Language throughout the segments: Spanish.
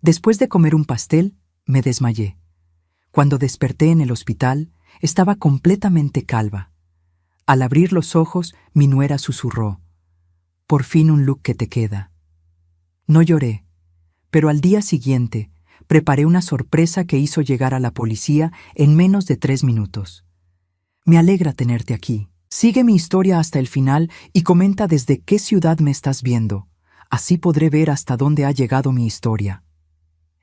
Después de comer un pastel, me desmayé. Cuando desperté en el hospital, estaba completamente calva. Al abrir los ojos, mi nuera susurró: «Por fin un look que te queda». No lloré, pero al día siguiente preparé una sorpresa que hizo llegar a la policía en menos de 3 minutos. Me alegra tenerte aquí. Sigue mi historia hasta el final y comenta desde qué ciudad me estás viendo. Así podré ver hasta dónde ha llegado mi historia.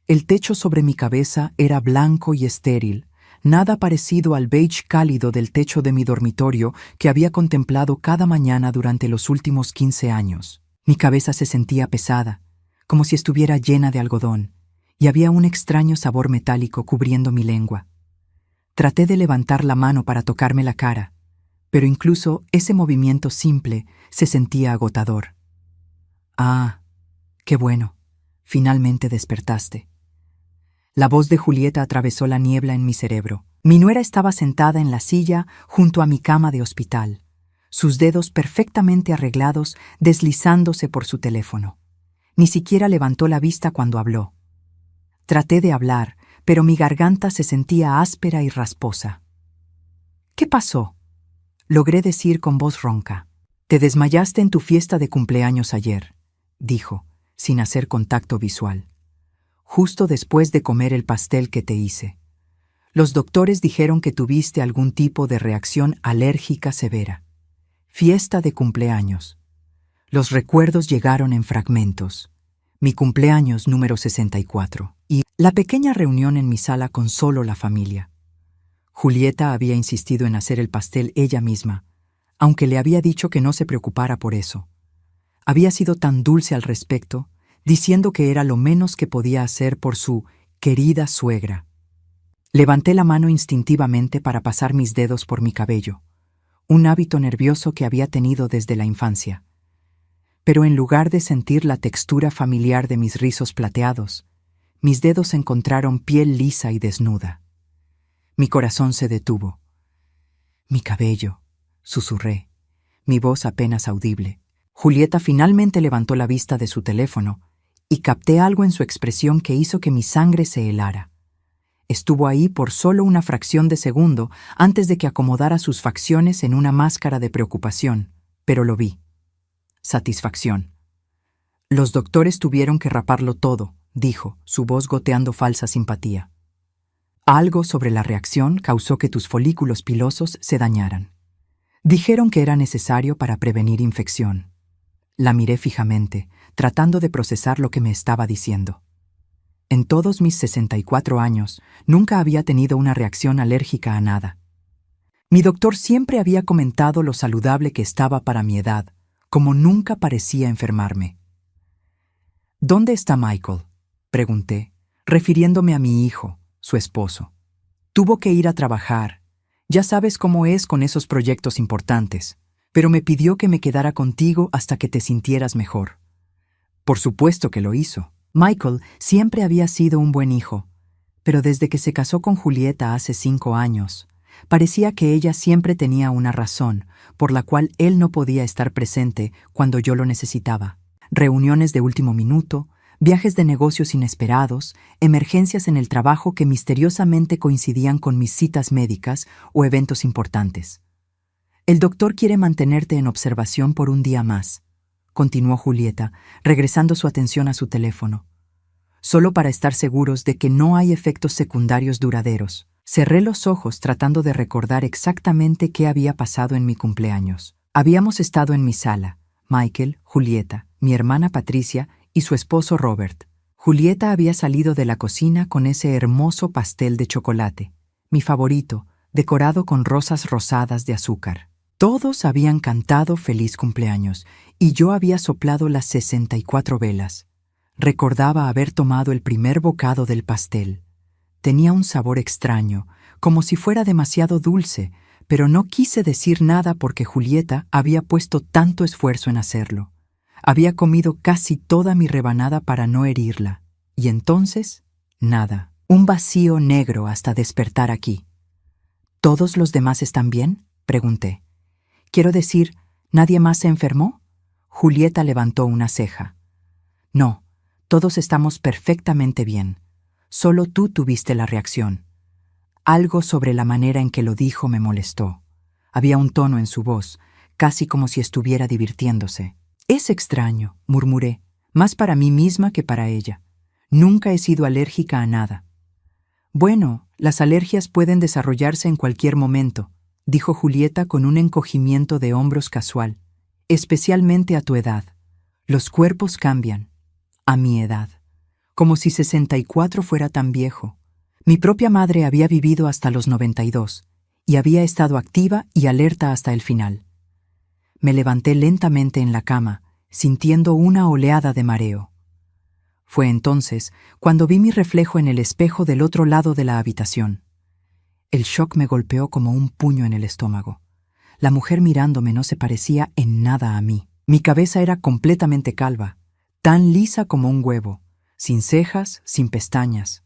El techo sobre mi cabeza era blanco y estéril, nada parecido al beige cálido del techo de mi dormitorio que había contemplado cada mañana durante los últimos 15 años. Mi cabeza se sentía pesada, como si estuviera llena de algodón, y había un extraño sabor metálico cubriendo mi lengua. Traté de levantar la mano para tocarme la cara, pero incluso ese movimiento simple se sentía agotador. «Ah, qué bueno, finalmente despertaste». La voz de Julieta atravesó la niebla en mi cerebro. Mi nuera estaba sentada en la silla junto a mi cama de hospital, sus dedos perfectamente arreglados deslizándose por su teléfono. Ni siquiera levantó la vista cuando habló. Traté de hablar, pero mi garganta se sentía áspera y rasposa. «¿Qué pasó?», logré decir con voz ronca. «Te desmayaste en tu fiesta de cumpleaños ayer», dijo, sin hacer contacto visual. «Justo después de comer el pastel que te hice. Los doctores dijeron que tuviste algún tipo de reacción alérgica severa. Fiesta de cumpleaños». Los recuerdos llegaron en fragmentos. Mi cumpleaños número 64 y la pequeña reunión en mi sala con solo la familia. Julieta había insistido en hacer el pastel ella misma, aunque le había dicho que no se preocupara por eso. Había sido tan dulce al respecto, diciendo que era lo menos que podía hacer por su querida suegra. Levanté la mano instintivamente para pasar mis dedos por mi cabello, un hábito nervioso que había tenido desde la infancia. Pero en lugar de sentir la textura familiar de mis rizos plateados, mis dedos encontraron piel lisa y desnuda. Mi corazón se detuvo. «Mi cabello», susurré, mi voz apenas audible. Julieta finalmente levantó la vista de su teléfono y capté algo en su expresión que hizo que mi sangre se helara. Estuvo ahí por solo una fracción de segundo antes de que acomodara sus facciones en una máscara de preocupación, pero lo vi. Satisfacción. «Los doctores tuvieron que raparlo todo», dijo, su voz goteando falsa simpatía. «Algo sobre la reacción causó que tus folículos pilosos se dañaran. Dijeron que era necesario para prevenir infección». La miré fijamente, tratando de procesar lo que me estaba diciendo. En todos mis 64 años, nunca había tenido una reacción alérgica a nada. Mi doctor siempre había comentado lo saludable que estaba para mi edad, como nunca parecía enfermarme. «¿Dónde está Michael?», pregunté, refiriéndome a mi hijo, su esposo. «Tuvo que ir a trabajar. Ya sabes cómo es con esos proyectos importantes, pero me pidió que me quedara contigo hasta que te sintieras mejor». Por supuesto que lo hizo. Michael siempre había sido un buen hijo, pero desde que se casó con Julieta hace 5 años, parecía que ella siempre tenía una razón por la cual él no podía estar presente cuando yo lo necesitaba. Reuniones de último minuto, viajes de negocios inesperados, emergencias en el trabajo que misteriosamente coincidían con mis citas médicas o eventos importantes. «El doctor quiere mantenerte en observación por un día más», continuó Julieta, regresando su atención a su teléfono. «Solo para estar seguros de que no hay efectos secundarios duraderos». Cerré los ojos tratando de recordar exactamente qué había pasado en mi cumpleaños. Habíamos estado en mi sala, Michael, Julieta, mi hermana Patricia y su esposo Robert. Julieta había salido de la cocina con ese hermoso pastel de chocolate, mi favorito, decorado con rosas rosadas de azúcar. Todos habían cantado feliz cumpleaños y yo había soplado las 64 velas. Recordaba haber tomado el primer bocado del pastel. Tenía un sabor extraño, como si fuera demasiado dulce, pero no quise decir nada porque Julieta había puesto tanto esfuerzo en hacerlo. Había comido casi toda mi rebanada para no herirla. Y entonces, nada. Un vacío negro hasta despertar aquí. «¿Todos los demás están bien?», pregunté. «Quiero decir, ¿nadie más se enfermó?». Julieta levantó una ceja. «No, Todos estamos perfectamente bien. Solo tú tuviste la reacción. Algo sobre la manera en que lo dijo me molestó. Había un tono en su voz, casi como si estuviera divirtiéndose. Es extraño, murmuré, más para mí misma que para ella. Nunca he sido alérgica a nada. Bueno, las alergias pueden desarrollarse en cualquier momento, dijo Julieta con un encogimiento de hombros casual, especialmente a tu edad. Los cuerpos cambian. A mi edad. Como si 64 fuera tan viejo. Mi propia madre había vivido hasta los 92 y había estado activa y alerta hasta el final. Me levanté lentamente en la cama, sintiendo una oleada de mareo. Fue entonces cuando vi mi reflejo en el espejo del otro lado de la habitación. El shock me golpeó como un puño en el estómago. La mujer mirándome no se parecía en nada a mí. Mi cabeza era completamente calva, tan lisa como un huevo, sin cejas, sin pestañas.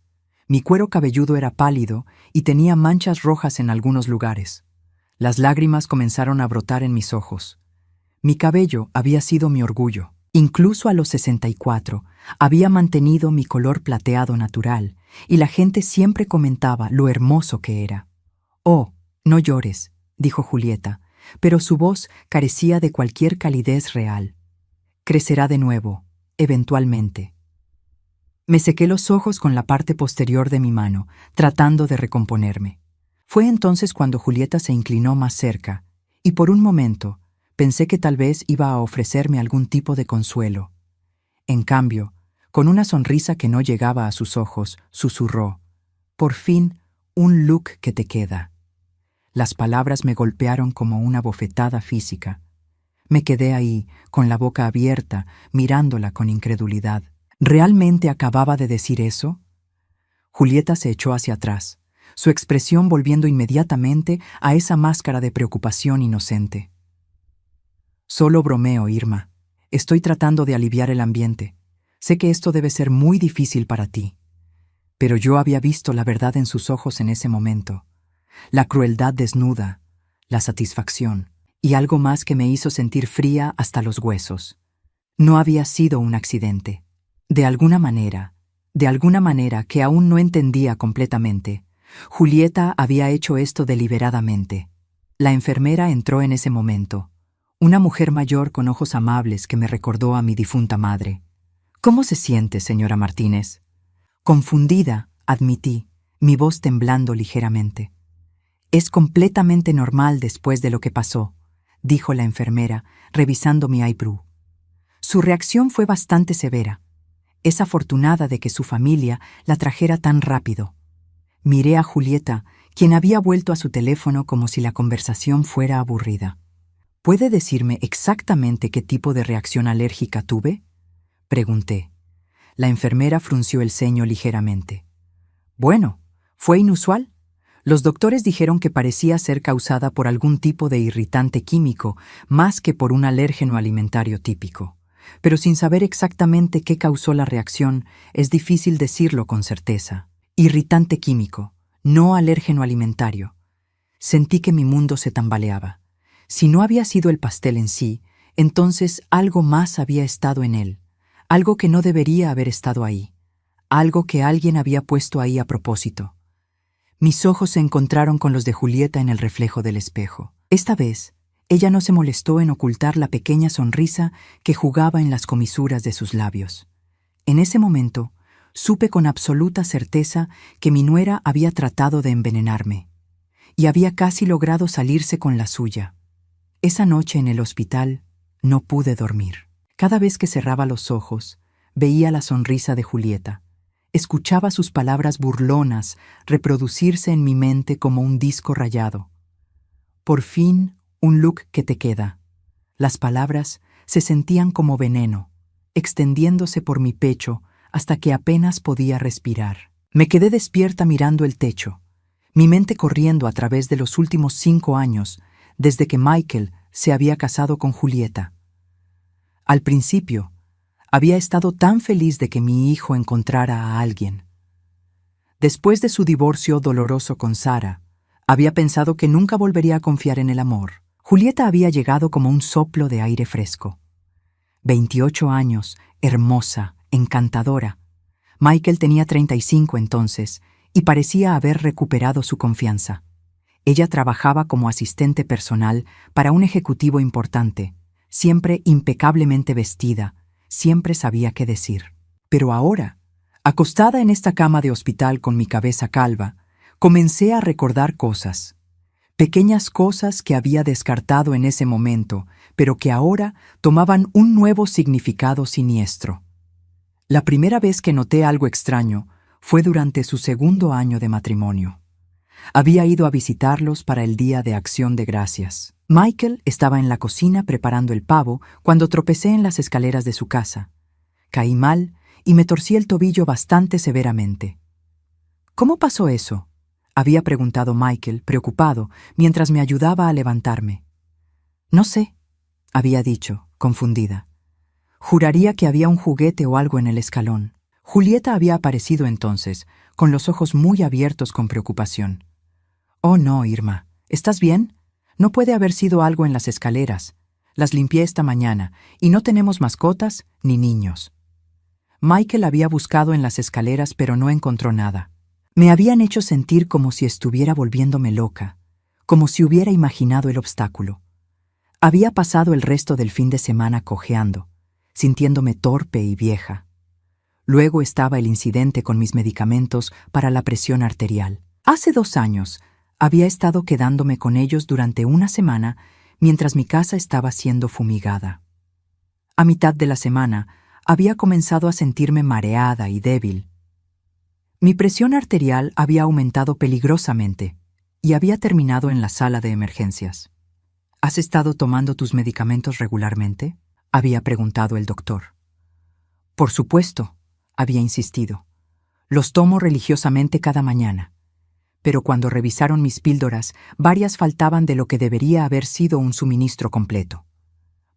Mi cuero cabelludo era pálido y tenía manchas rojas en algunos lugares. Las lágrimas comenzaron a brotar en mis ojos. Mi cabello había sido mi orgullo. Incluso a los 64, había mantenido mi color plateado natural, y la gente siempre comentaba lo hermoso que era. «Oh, no llores», dijo Julieta, pero su voz carecía de cualquier calidez real. «Crecerá de nuevo, eventualmente». Me sequé los ojos con la parte posterior de mi mano, tratando de recomponerme. Fue entonces cuando Julieta se inclinó más cerca, y por un momento pensé que tal vez iba a ofrecerme algún tipo de consuelo. En cambio, con una sonrisa que no llegaba a sus ojos, susurró: «Por fin, un look que te queda». Las palabras me golpearon como una bofetada física. Me quedé ahí, con la boca abierta, mirándola con incredulidad. ¿Realmente acababa de decir eso? Julieta se echó hacia atrás, su expresión volviendo inmediatamente a esa máscara de preocupación inocente. «Solo bromeo, Irma. Estoy tratando de aliviar el ambiente. Sé que esto debe ser muy difícil para ti». Pero yo había visto la verdad en sus ojos en ese momento. La crueldad desnuda, la satisfacción, y algo más que me hizo sentir fría hasta los huesos. No había sido un accidente. De alguna manera que aún no entendía completamente, Julieta había hecho esto deliberadamente. La enfermera entró en ese momento. Una mujer mayor con ojos amables que me recordó a mi difunta madre. «¿Cómo se siente, señora Martínez?» Confundida, admití, mi voz temblando ligeramente. «Es completamente normal después de lo que pasó», dijo la enfermera, revisando mi eyebrow. Su reacción fue bastante severa. Es afortunada de que su familia la trajera tan rápido. Miré a Julieta, quien había vuelto a su teléfono como si la conversación fuera aburrida. «¿Puede decirme exactamente qué tipo de reacción alérgica tuve?», pregunté. La enfermera frunció el ceño ligeramente. «Bueno, ¿fue inusual? Los doctores dijeron que parecía ser causada por algún tipo de irritante químico más que por un alérgeno alimentario típico. Pero sin saber exactamente qué causó la reacción, es difícil decirlo con certeza. Irritante químico, no alérgeno alimentario». Sentí que mi mundo se tambaleaba. Si no había sido el pastel en sí, entonces algo más había estado en él, algo que no debería haber estado ahí, algo que alguien había puesto ahí a propósito. Mis ojos se encontraron con los de Julieta en el reflejo del espejo. Esta vez, ella no se molestó en ocultar la pequeña sonrisa que jugaba en las comisuras de sus labios. En ese momento, supe con absoluta certeza que mi nuera había tratado de envenenarme, y había casi logrado salirse con la suya. Esa noche en el hospital no pude dormir. Cada vez que cerraba los ojos, veía la sonrisa de Julieta. Escuchaba sus palabras burlonas reproducirse en mi mente como un disco rayado. «Por fin, un look que te queda». Las palabras se sentían como veneno, extendiéndose por mi pecho hasta que apenas podía respirar. Me quedé despierta mirando el techo, mi mente corriendo a través de los últimos 5 años, desde que Michael se había casado con Julieta. Al principio, había estado tan feliz de que mi hijo encontrara a alguien. Después de su divorcio doloroso con Sara, había pensado que nunca volvería a confiar en el amor. Julieta había llegado como un soplo de aire fresco. 28 años, hermosa, encantadora. Michael tenía 35 entonces y parecía haber recuperado su confianza. Ella trabajaba como asistente personal para un ejecutivo importante, siempre impecablemente vestida, siempre sabía qué decir. Pero ahora, acostada en esta cama de hospital con mi cabeza calva, comencé a recordar cosas. Pequeñas cosas que había descartado en ese momento, pero que ahora tomaban un nuevo significado siniestro. La primera vez que noté algo extraño fue durante su segundo año de matrimonio. Había ido a visitarlos para el Día de Acción de Gracias. Michael estaba en la cocina preparando el pavo cuando tropecé en las escaleras de su casa. Caí mal y me torcí el tobillo bastante severamente. ¿Cómo pasó eso?, había preguntado Michael, preocupado, mientras me ayudaba a levantarme. No sé, había dicho, confundida. Juraría que había un juguete o algo en el escalón. Julieta había aparecido entonces, con los ojos muy abiertos con preocupación. Oh no, Irma, ¿estás bien? No puede haber sido algo en las escaleras. Las limpié esta mañana, y no tenemos mascotas ni niños. Michael había buscado en las escaleras pero no encontró nada. Me habían hecho sentir como si estuviera volviéndome loca, como si hubiera imaginado el obstáculo. Había pasado el resto del fin de semana cojeando, sintiéndome torpe y vieja. Luego estaba el incidente con mis medicamentos para la presión arterial. Hace 2 años, había estado quedándome con ellos durante una semana mientras mi casa estaba siendo fumigada. A mitad de la semana, había comenzado a sentirme mareada y débil. Mi presión arterial había aumentado peligrosamente y había terminado en la sala de emergencias. ¿Has estado tomando tus medicamentos regularmente?, había preguntado el doctor. Por supuesto, había insistido. Los tomo religiosamente cada mañana. Pero cuando revisaron mis píldoras, varias faltaban de lo que debería haber sido un suministro completo.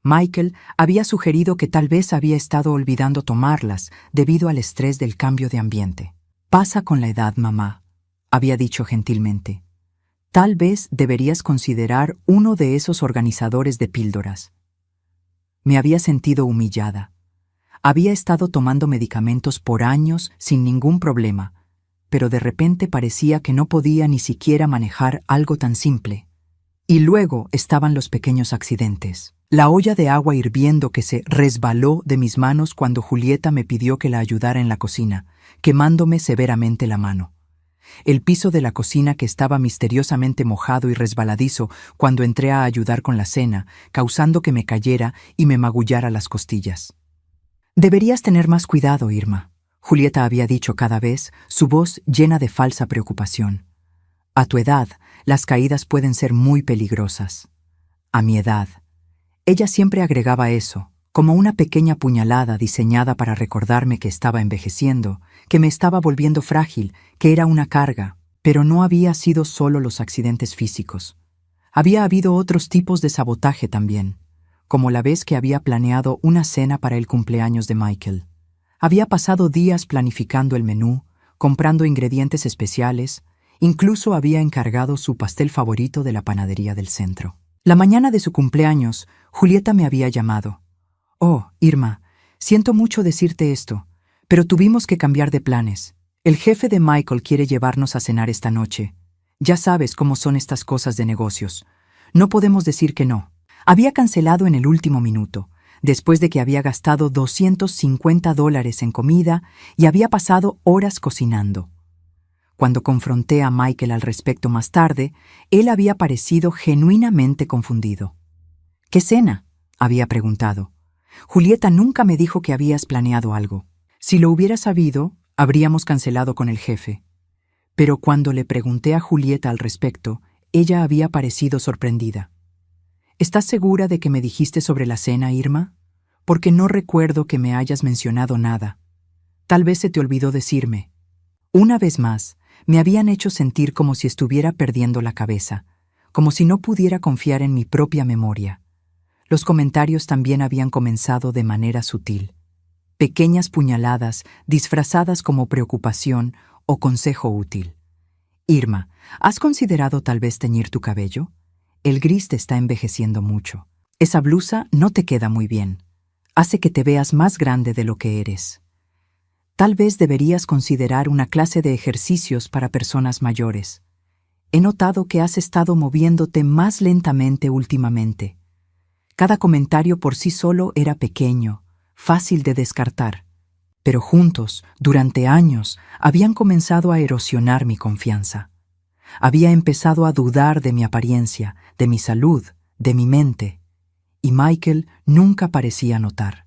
Michael había sugerido que tal vez había estado olvidando tomarlas debido al estrés del cambio de ambiente. Pasa con la edad, mamá, había dicho gentilmente. Tal vez deberías considerar uno de esos organizadores de píldoras. Me había sentido humillada. Había estado tomando medicamentos por años sin ningún problema, pero de repente parecía que no podía ni siquiera manejar algo tan simple. Y luego estaban los pequeños accidentes. La olla de agua hirviendo que se resbaló de mis manos cuando Julieta me pidió que la ayudara en la cocina, quemándome severamente la mano. El piso de la cocina que estaba misteriosamente mojado y resbaladizo cuando entré a ayudar con la cena, causando que me cayera y me magullara las costillas. Deberías tener más cuidado, Irma, Julieta había dicho cada vez, su voz llena de falsa preocupación. A tu edad, las caídas pueden ser muy peligrosas. A mi edad. Ella siempre agregaba eso, como una pequeña puñalada diseñada para recordarme que estaba envejeciendo, que me estaba volviendo frágil, que era una carga, pero no había sido solo los accidentes físicos. Había habido otros tipos de sabotaje también, como la vez que había planeado una cena para el cumpleaños de Michael. Había pasado días planificando el menú, comprando ingredientes especiales, incluso había encargado su pastel favorito de la panadería del centro. La mañana de su cumpleaños, Julieta me había llamado. Oh, Irma, siento mucho decirte esto, pero tuvimos que cambiar de planes. El jefe de Michael quiere llevarnos a cenar esta noche. Ya sabes cómo son estas cosas de negocios. No podemos decir que no. Había cancelado en el último minuto, después de que había gastado $250 en comida y había pasado horas cocinando. Cuando confronté a Michael al respecto más tarde, él había parecido genuinamente confundido. ¿Qué cena?, había preguntado. Julieta nunca me dijo que habías planeado algo. Si lo hubiera sabido, habríamos cancelado con el jefe. Pero cuando le pregunté a Julieta al respecto, ella había parecido sorprendida. ¿Estás segura de que me dijiste sobre la cena, Irma? Porque no recuerdo que me hayas mencionado nada. Tal vez se te olvidó decirme. Una vez más, me habían hecho sentir como si estuviera perdiendo la cabeza, como si no pudiera confiar en mi propia memoria. Los comentarios también habían comenzado de manera sutil. Pequeñas puñaladas disfrazadas como preocupación o consejo útil. Irma, ¿has considerado tal vez teñir tu cabello? El gris te está envejeciendo mucho. Esa blusa no te queda muy bien. Hace que te veas más grande de lo que eres. Tal vez deberías considerar una clase de ejercicios para personas mayores. He notado que has estado moviéndote más lentamente últimamente. Cada comentario por sí solo era pequeño, fácil de descartar, pero juntos, durante años, habían comenzado a erosionar mi confianza. Había empezado a dudar de mi apariencia, de mi salud, de mi mente, y Michael nunca parecía notar.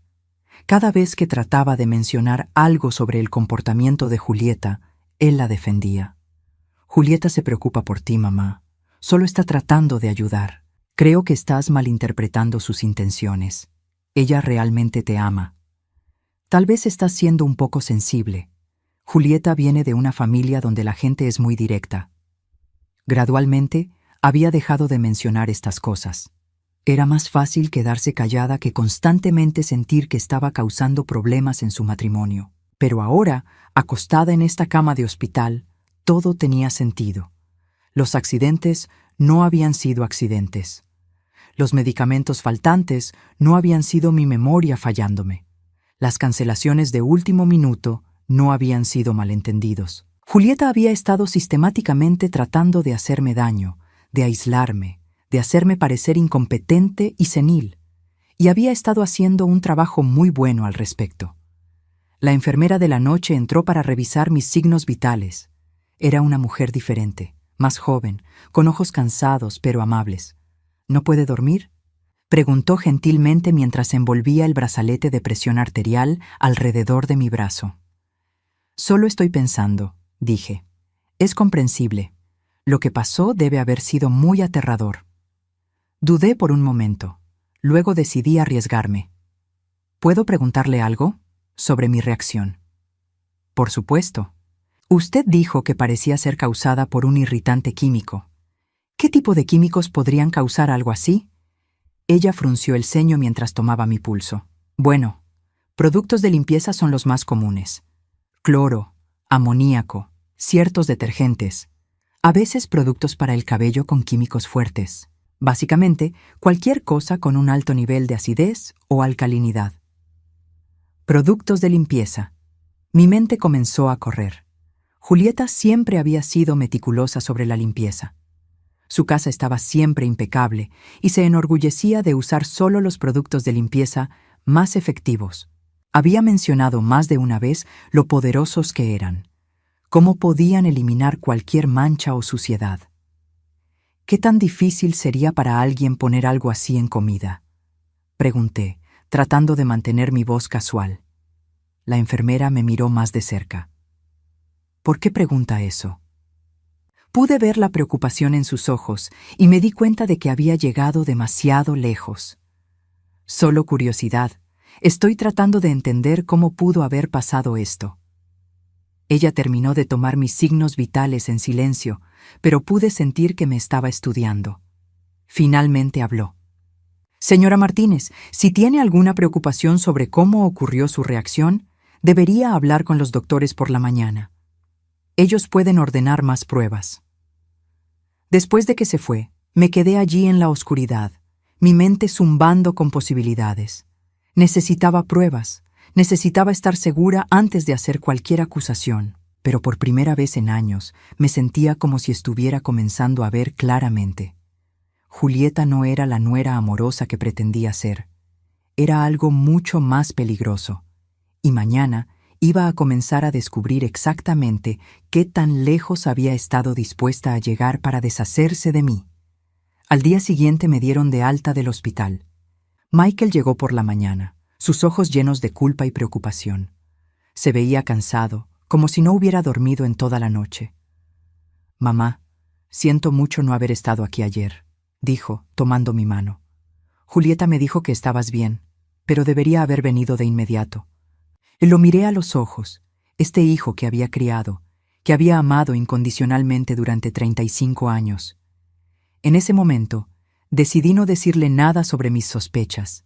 Cada vez que trataba de mencionar algo sobre el comportamiento de Julieta, él la defendía. Julieta se preocupa por ti, mamá. Solo está tratando de ayudar. Creo que estás malinterpretando sus intenciones. Ella realmente te ama. Tal vez estás siendo un poco sensible. Julieta viene de una familia donde la gente es muy directa. Gradualmente, había dejado de mencionar estas cosas. Era más fácil quedarse callada que constantemente sentir que estaba causando problemas en su matrimonio. Pero ahora, acostada en esta cama de hospital, todo tenía sentido. Los accidentes no habían sido accidentes. Los medicamentos faltantes no habían sido mi memoria fallándome. Las cancelaciones de último minuto no habían sido malentendidos. Julieta había estado sistemáticamente tratando de hacerme daño, de aislarme, de hacerme parecer incompetente y senil, y había estado haciendo un trabajo muy bueno al respecto. La enfermera de la noche entró para revisar mis signos vitales. Era una mujer diferente, más joven, con ojos cansados pero amables. ¿No puede dormir?, preguntó gentilmente mientras envolvía el brazalete de presión arterial alrededor de mi brazo. Solo estoy pensando, dije. Es comprensible. Lo que pasó debe haber sido muy aterrador. Dudé por un momento. Luego decidí arriesgarme. ¿Puedo preguntarle algo sobre mi reacción? Por supuesto. Usted dijo que parecía ser causada por un irritante químico. ¿Qué tipo de químicos podrían causar algo así? Ella frunció el ceño mientras tomaba mi pulso. Bueno, productos de limpieza son los más comunes. Cloro, amoníaco, ciertos detergentes. A veces productos para el cabello con químicos fuertes. Básicamente, cualquier cosa con un alto nivel de acidez o alcalinidad. Productos de limpieza. Mi mente comenzó a correr. Julieta siempre había sido meticulosa sobre la limpieza. Su casa estaba siempre impecable y se enorgullecía de usar solo los productos de limpieza más efectivos. Había mencionado más de una vez lo poderosos que eran, cómo podían eliminar cualquier mancha o suciedad. ¿Qué tan difícil sería para alguien poner algo así en comida?, pregunté, tratando de mantener mi voz casual. La enfermera me miró más de cerca. ¿Por qué pregunta eso? Pude ver la preocupación en sus ojos y me di cuenta de que había llegado demasiado lejos. Solo curiosidad. Estoy tratando de entender cómo pudo haber pasado esto. Ella terminó de tomar mis signos vitales en silencio, pero pude sentir que me estaba estudiando. Finalmente habló. Señora Martínez, si tiene alguna preocupación sobre cómo ocurrió su reacción, debería hablar con los doctores por la mañana. Ellos pueden ordenar más pruebas. Después de que se fue, me quedé allí en la oscuridad, mi mente zumbando con posibilidades. Necesitaba pruebas, necesitaba estar segura antes de hacer cualquier acusación, pero por primera vez en años me sentía como si estuviera comenzando a ver claramente. Julieta no era la nuera amorosa que pretendía ser. Era algo mucho más peligroso, y mañana iba a comenzar a descubrir exactamente qué tan lejos había estado dispuesta a llegar para deshacerse de mí. Al día siguiente me dieron de alta del hospital. Michael llegó por la mañana, sus ojos llenos de culpa y preocupación. Se veía cansado, como si no hubiera dormido en toda la noche. «Mamá, siento mucho no haber estado aquí ayer», dijo, tomando mi mano. «Julieta me dijo que estabas bien, pero debería haber venido de inmediato». Lo miré a los ojos, este hijo que había criado, que había amado incondicionalmente durante 35 años. En ese momento, decidí no decirle nada sobre mis sospechas.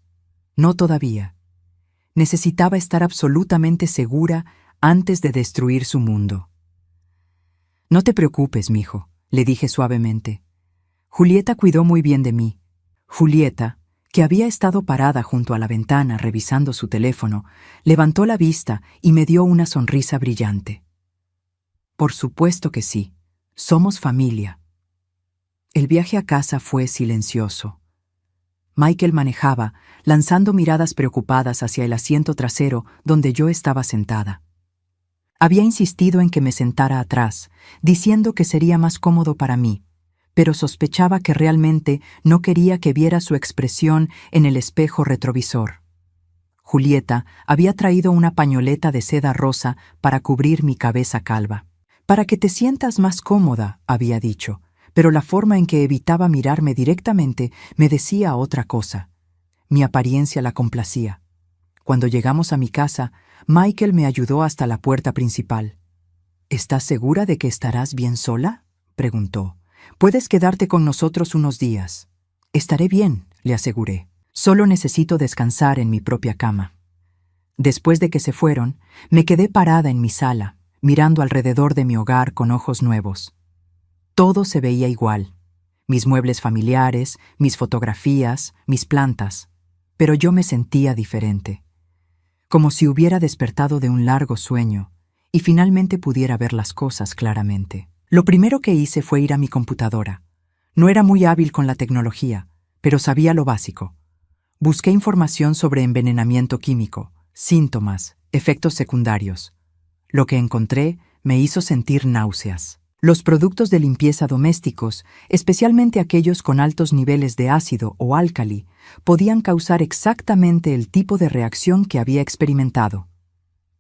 No todavía. Necesitaba estar absolutamente segura antes de destruir su mundo. «No te preocupes, mijo», le dije suavemente. «Julieta cuidó muy bien de mí. Julieta, que había estado parada junto a la ventana revisando su teléfono, levantó la vista y me dio una sonrisa brillante. Por supuesto que sí, somos familia. El viaje a casa fue silencioso. Michael manejaba, lanzando miradas preocupadas hacia el asiento trasero donde yo estaba sentada. Había insistido en que me sentara atrás, diciendo que sería más cómodo para mí, pero sospechaba que realmente no quería que viera su expresión en el espejo retrovisor. Julieta había traído una pañoleta de seda rosa para cubrir mi cabeza calva. «Para que te sientas más cómoda», había dicho, pero la forma en que evitaba mirarme directamente me decía otra cosa. Mi apariencia la complacía. Cuando llegamos a mi casa, Michael me ayudó hasta la puerta principal. «¿Estás segura de que estarás bien sola?», preguntó. «Puedes quedarte con nosotros unos días». «Estaré bien», le aseguré. «Solo necesito descansar en mi propia cama». Después de que se fueron, me quedé parada en mi sala, mirando alrededor de mi hogar con ojos nuevos. Todo se veía igual. Mis muebles familiares, mis fotografías, mis plantas. Pero yo me sentía diferente. Como si hubiera despertado de un largo sueño y finalmente pudiera ver las cosas claramente. Lo primero que hice fue ir a mi computadora. No era muy hábil con la tecnología, pero sabía lo básico. Busqué información sobre envenenamiento químico, síntomas, efectos secundarios. Lo que encontré me hizo sentir náuseas. Los productos de limpieza domésticos, especialmente aquellos con altos niveles de ácido o álcali, podían causar exactamente el tipo de reacción que había experimentado.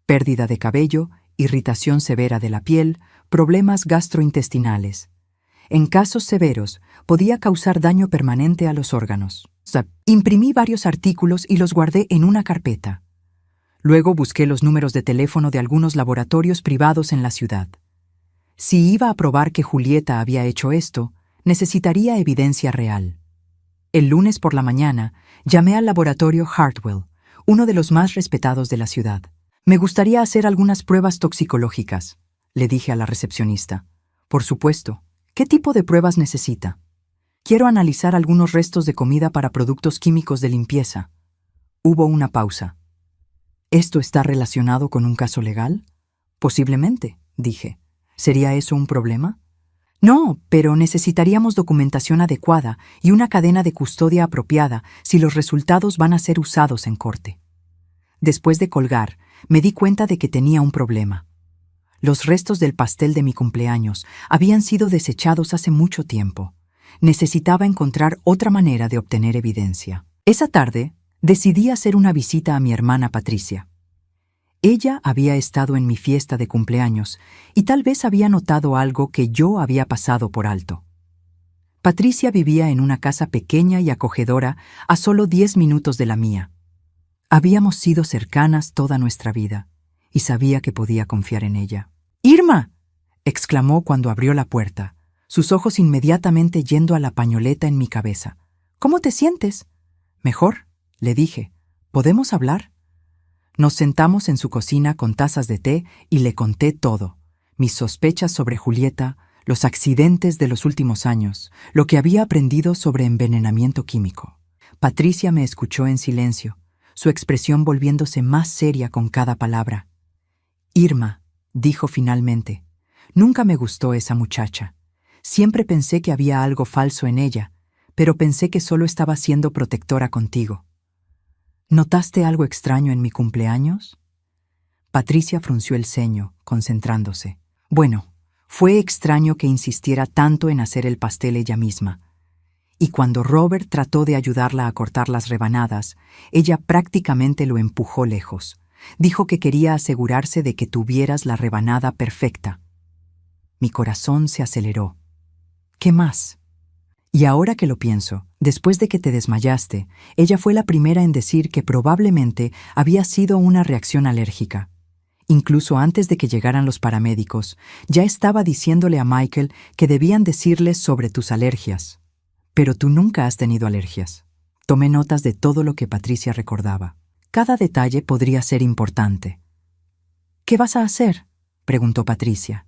Pérdida de cabello, irritación severa de la piel, problemas gastrointestinales. En casos severos, podía causar daño permanente a los órganos. Imprimí varios artículos y los guardé en una carpeta. Luego busqué los números de teléfono de algunos laboratorios privados en la ciudad. Si iba a probar que Julieta había hecho esto, necesitaría evidencia real. El lunes por la mañana, llamé al laboratorio Hartwell, uno de los más respetados de la ciudad. «Me gustaría hacer algunas pruebas toxicológicas», le dije a la recepcionista. «Por supuesto. ¿Qué tipo de pruebas necesita?» «Quiero analizar algunos restos de comida para productos químicos de limpieza». Hubo una pausa. «¿Esto está relacionado con un caso legal?» «Posiblemente», dije. ¿Sería eso un problema?» «No, pero necesitaríamos documentación adecuada y una cadena de custodia apropiada si los resultados van a ser usados en corte». Después de colgar, me di cuenta de que tenía un problema. Los restos del pastel de mi cumpleaños habían sido desechados hace mucho tiempo. Necesitaba encontrar otra manera de obtener evidencia. Esa tarde, decidí hacer una visita a mi hermana Patricia. Ella había estado en mi fiesta de cumpleaños y tal vez había notado algo que yo había pasado por alto. Patricia vivía en una casa pequeña y acogedora a solo 10 minutos de la mía. Habíamos sido cercanas toda nuestra vida y sabía que podía confiar en ella. «¡Irma!», exclamó cuando abrió la puerta, sus ojos inmediatamente yendo a la pañoleta en mi cabeza. «¿Cómo te sientes?» «Mejor», le dije. «¿Podemos hablar?» Nos sentamos en su cocina con tazas de té y le conté todo. Mis sospechas sobre Julieta, los accidentes de los últimos años, lo que había aprendido sobre envenenamiento químico. Patricia me escuchó en silencio, su expresión volviéndose más seria con cada palabra. «Irma», dijo finalmente, «nunca me gustó esa muchacha. Siempre pensé que había algo falso en ella, pero pensé que solo estaba siendo protectora contigo. ¿Notaste algo extraño en mi cumpleaños?» Patricia frunció el ceño, concentrándose. «Bueno, fue extraño que insistiera tanto en hacer el pastel ella misma. Y cuando Robert trató de ayudarla a cortar las rebanadas, ella prácticamente lo empujó lejos. Dijo que quería asegurarse de que tuvieras la rebanada perfecta». Mi corazón se aceleró. «¿Qué más?» «Y ahora que lo pienso, después de que te desmayaste, ella fue la primera en decir que probablemente había sido una reacción alérgica. Incluso antes de que llegaran los paramédicos, ya estaba diciéndole a Michael que debían decirles sobre tus alergias. Pero tú nunca has tenido alergias». Tomé notas de todo lo que Patricia recordaba. Cada detalle podría ser importante. «¿Qué vas a hacer?», preguntó Patricia.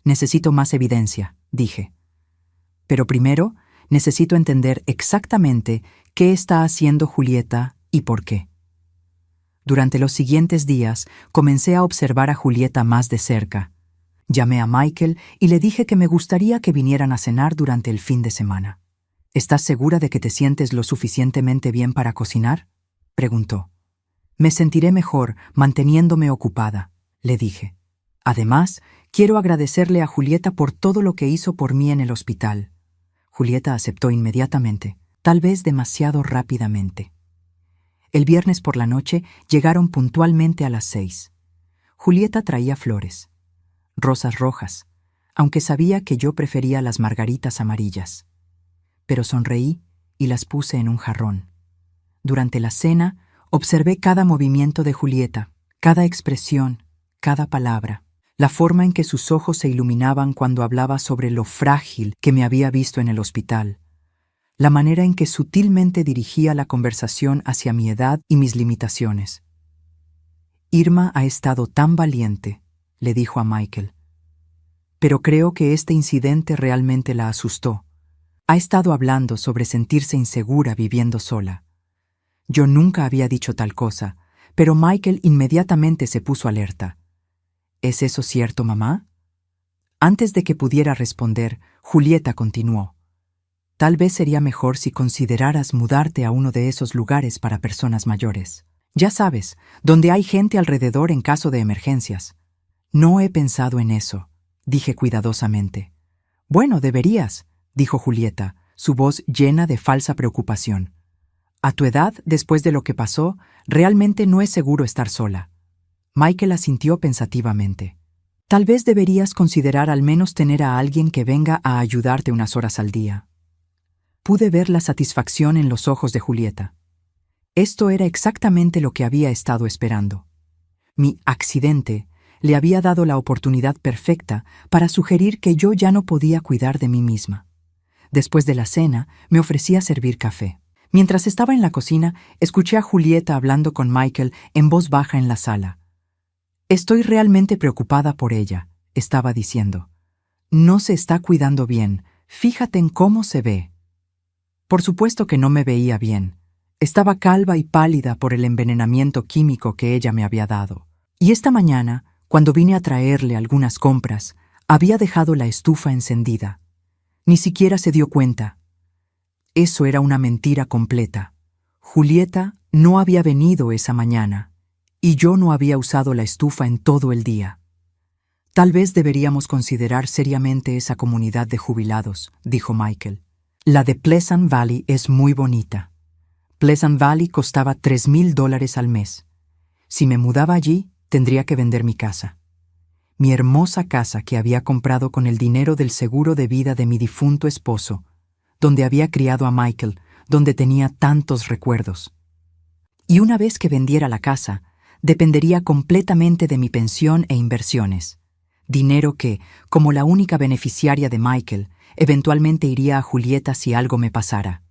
«Necesito más evidencia», dije. «Pero primero, Necesito entender exactamente qué está haciendo Julieta y por qué. Durante los siguientes días comencé a observar a Julieta más de cerca. Llamé a Michael y le dije que me gustaría que vinieran a cenar durante el fin de semana. ¿Estás segura de que te sientes lo suficientemente bien para cocinar?, preguntó. Me sentiré mejor manteniéndome ocupada, le dije. Además, quiero agradecerle a Julieta por todo lo que hizo por mí en el hospital. Julieta aceptó inmediatamente, tal vez demasiado rápidamente. El viernes por la noche llegaron puntualmente a las 6. Julieta traía flores, rosas rojas, aunque sabía que yo prefería las margaritas amarillas. Pero sonreí y las puse en un jarrón. Durante la cena, observé cada movimiento de Julieta, cada expresión, cada palabra, la forma en que sus ojos se iluminaban cuando hablaba sobre lo frágil que me había visto en el hospital, la manera en que sutilmente dirigía la conversación hacia mi edad y mis limitaciones. Irma ha estado tan valiente, le dijo a Michael. Pero creo que este incidente realmente la asustó. Ha estado hablando sobre sentirse insegura viviendo sola. Yo nunca había dicho tal cosa, pero Michael inmediatamente se puso alerta. ¿Es eso cierto, mamá? Antes de que pudiera responder, Julieta continuó. Tal vez sería mejor si consideraras mudarte a uno de esos lugares para personas mayores. Ya sabes, donde hay gente alrededor en caso de emergencias. No he pensado en eso, dije cuidadosamente. Bueno, deberías, dijo Julieta, su voz llena de falsa preocupación. A tu edad, después de lo que pasó, realmente no es seguro estar sola. Michael asintió pensativamente. Tal vez deberías considerar al menos tener a alguien que venga a ayudarte unas horas al día. Pude ver la satisfacción en los ojos de Julieta. Esto era exactamente lo que había estado esperando. Mi accidente le había dado la oportunidad perfecta para sugerir que yo ya no podía cuidar de mí misma. Después de la cena, me ofrecí a servir café. Mientras estaba en la cocina, escuché a Julieta hablando con Michael en voz baja en la sala. Estoy realmente preocupada por ella, estaba diciendo. No se está cuidando bien. Fíjate en cómo se ve. Por supuesto que no me veía bien. Estaba calva y pálida por el envenenamiento químico que ella me había dado. Y esta mañana, cuando vine a traerle algunas compras, había dejado la estufa encendida. Ni siquiera se dio cuenta. Eso era una mentira completa. Julieta no había venido esa mañana, y yo no había usado la estufa en todo el día. Tal vez deberíamos considerar seriamente esa comunidad de jubilados, dijo Michael. La de Pleasant Valley es muy bonita. Pleasant Valley costaba $3,000 al mes. Si me mudaba allí, tendría que vender mi casa. Mi hermosa casa que había comprado con el dinero del seguro de vida de mi difunto esposo, donde había criado a Michael, donde tenía tantos recuerdos. Y una vez que vendiera la casa, dependería completamente de mi pensión e inversiones. Dinero que, como la única beneficiaria de Michael, eventualmente iría a Julieta si algo me pasara.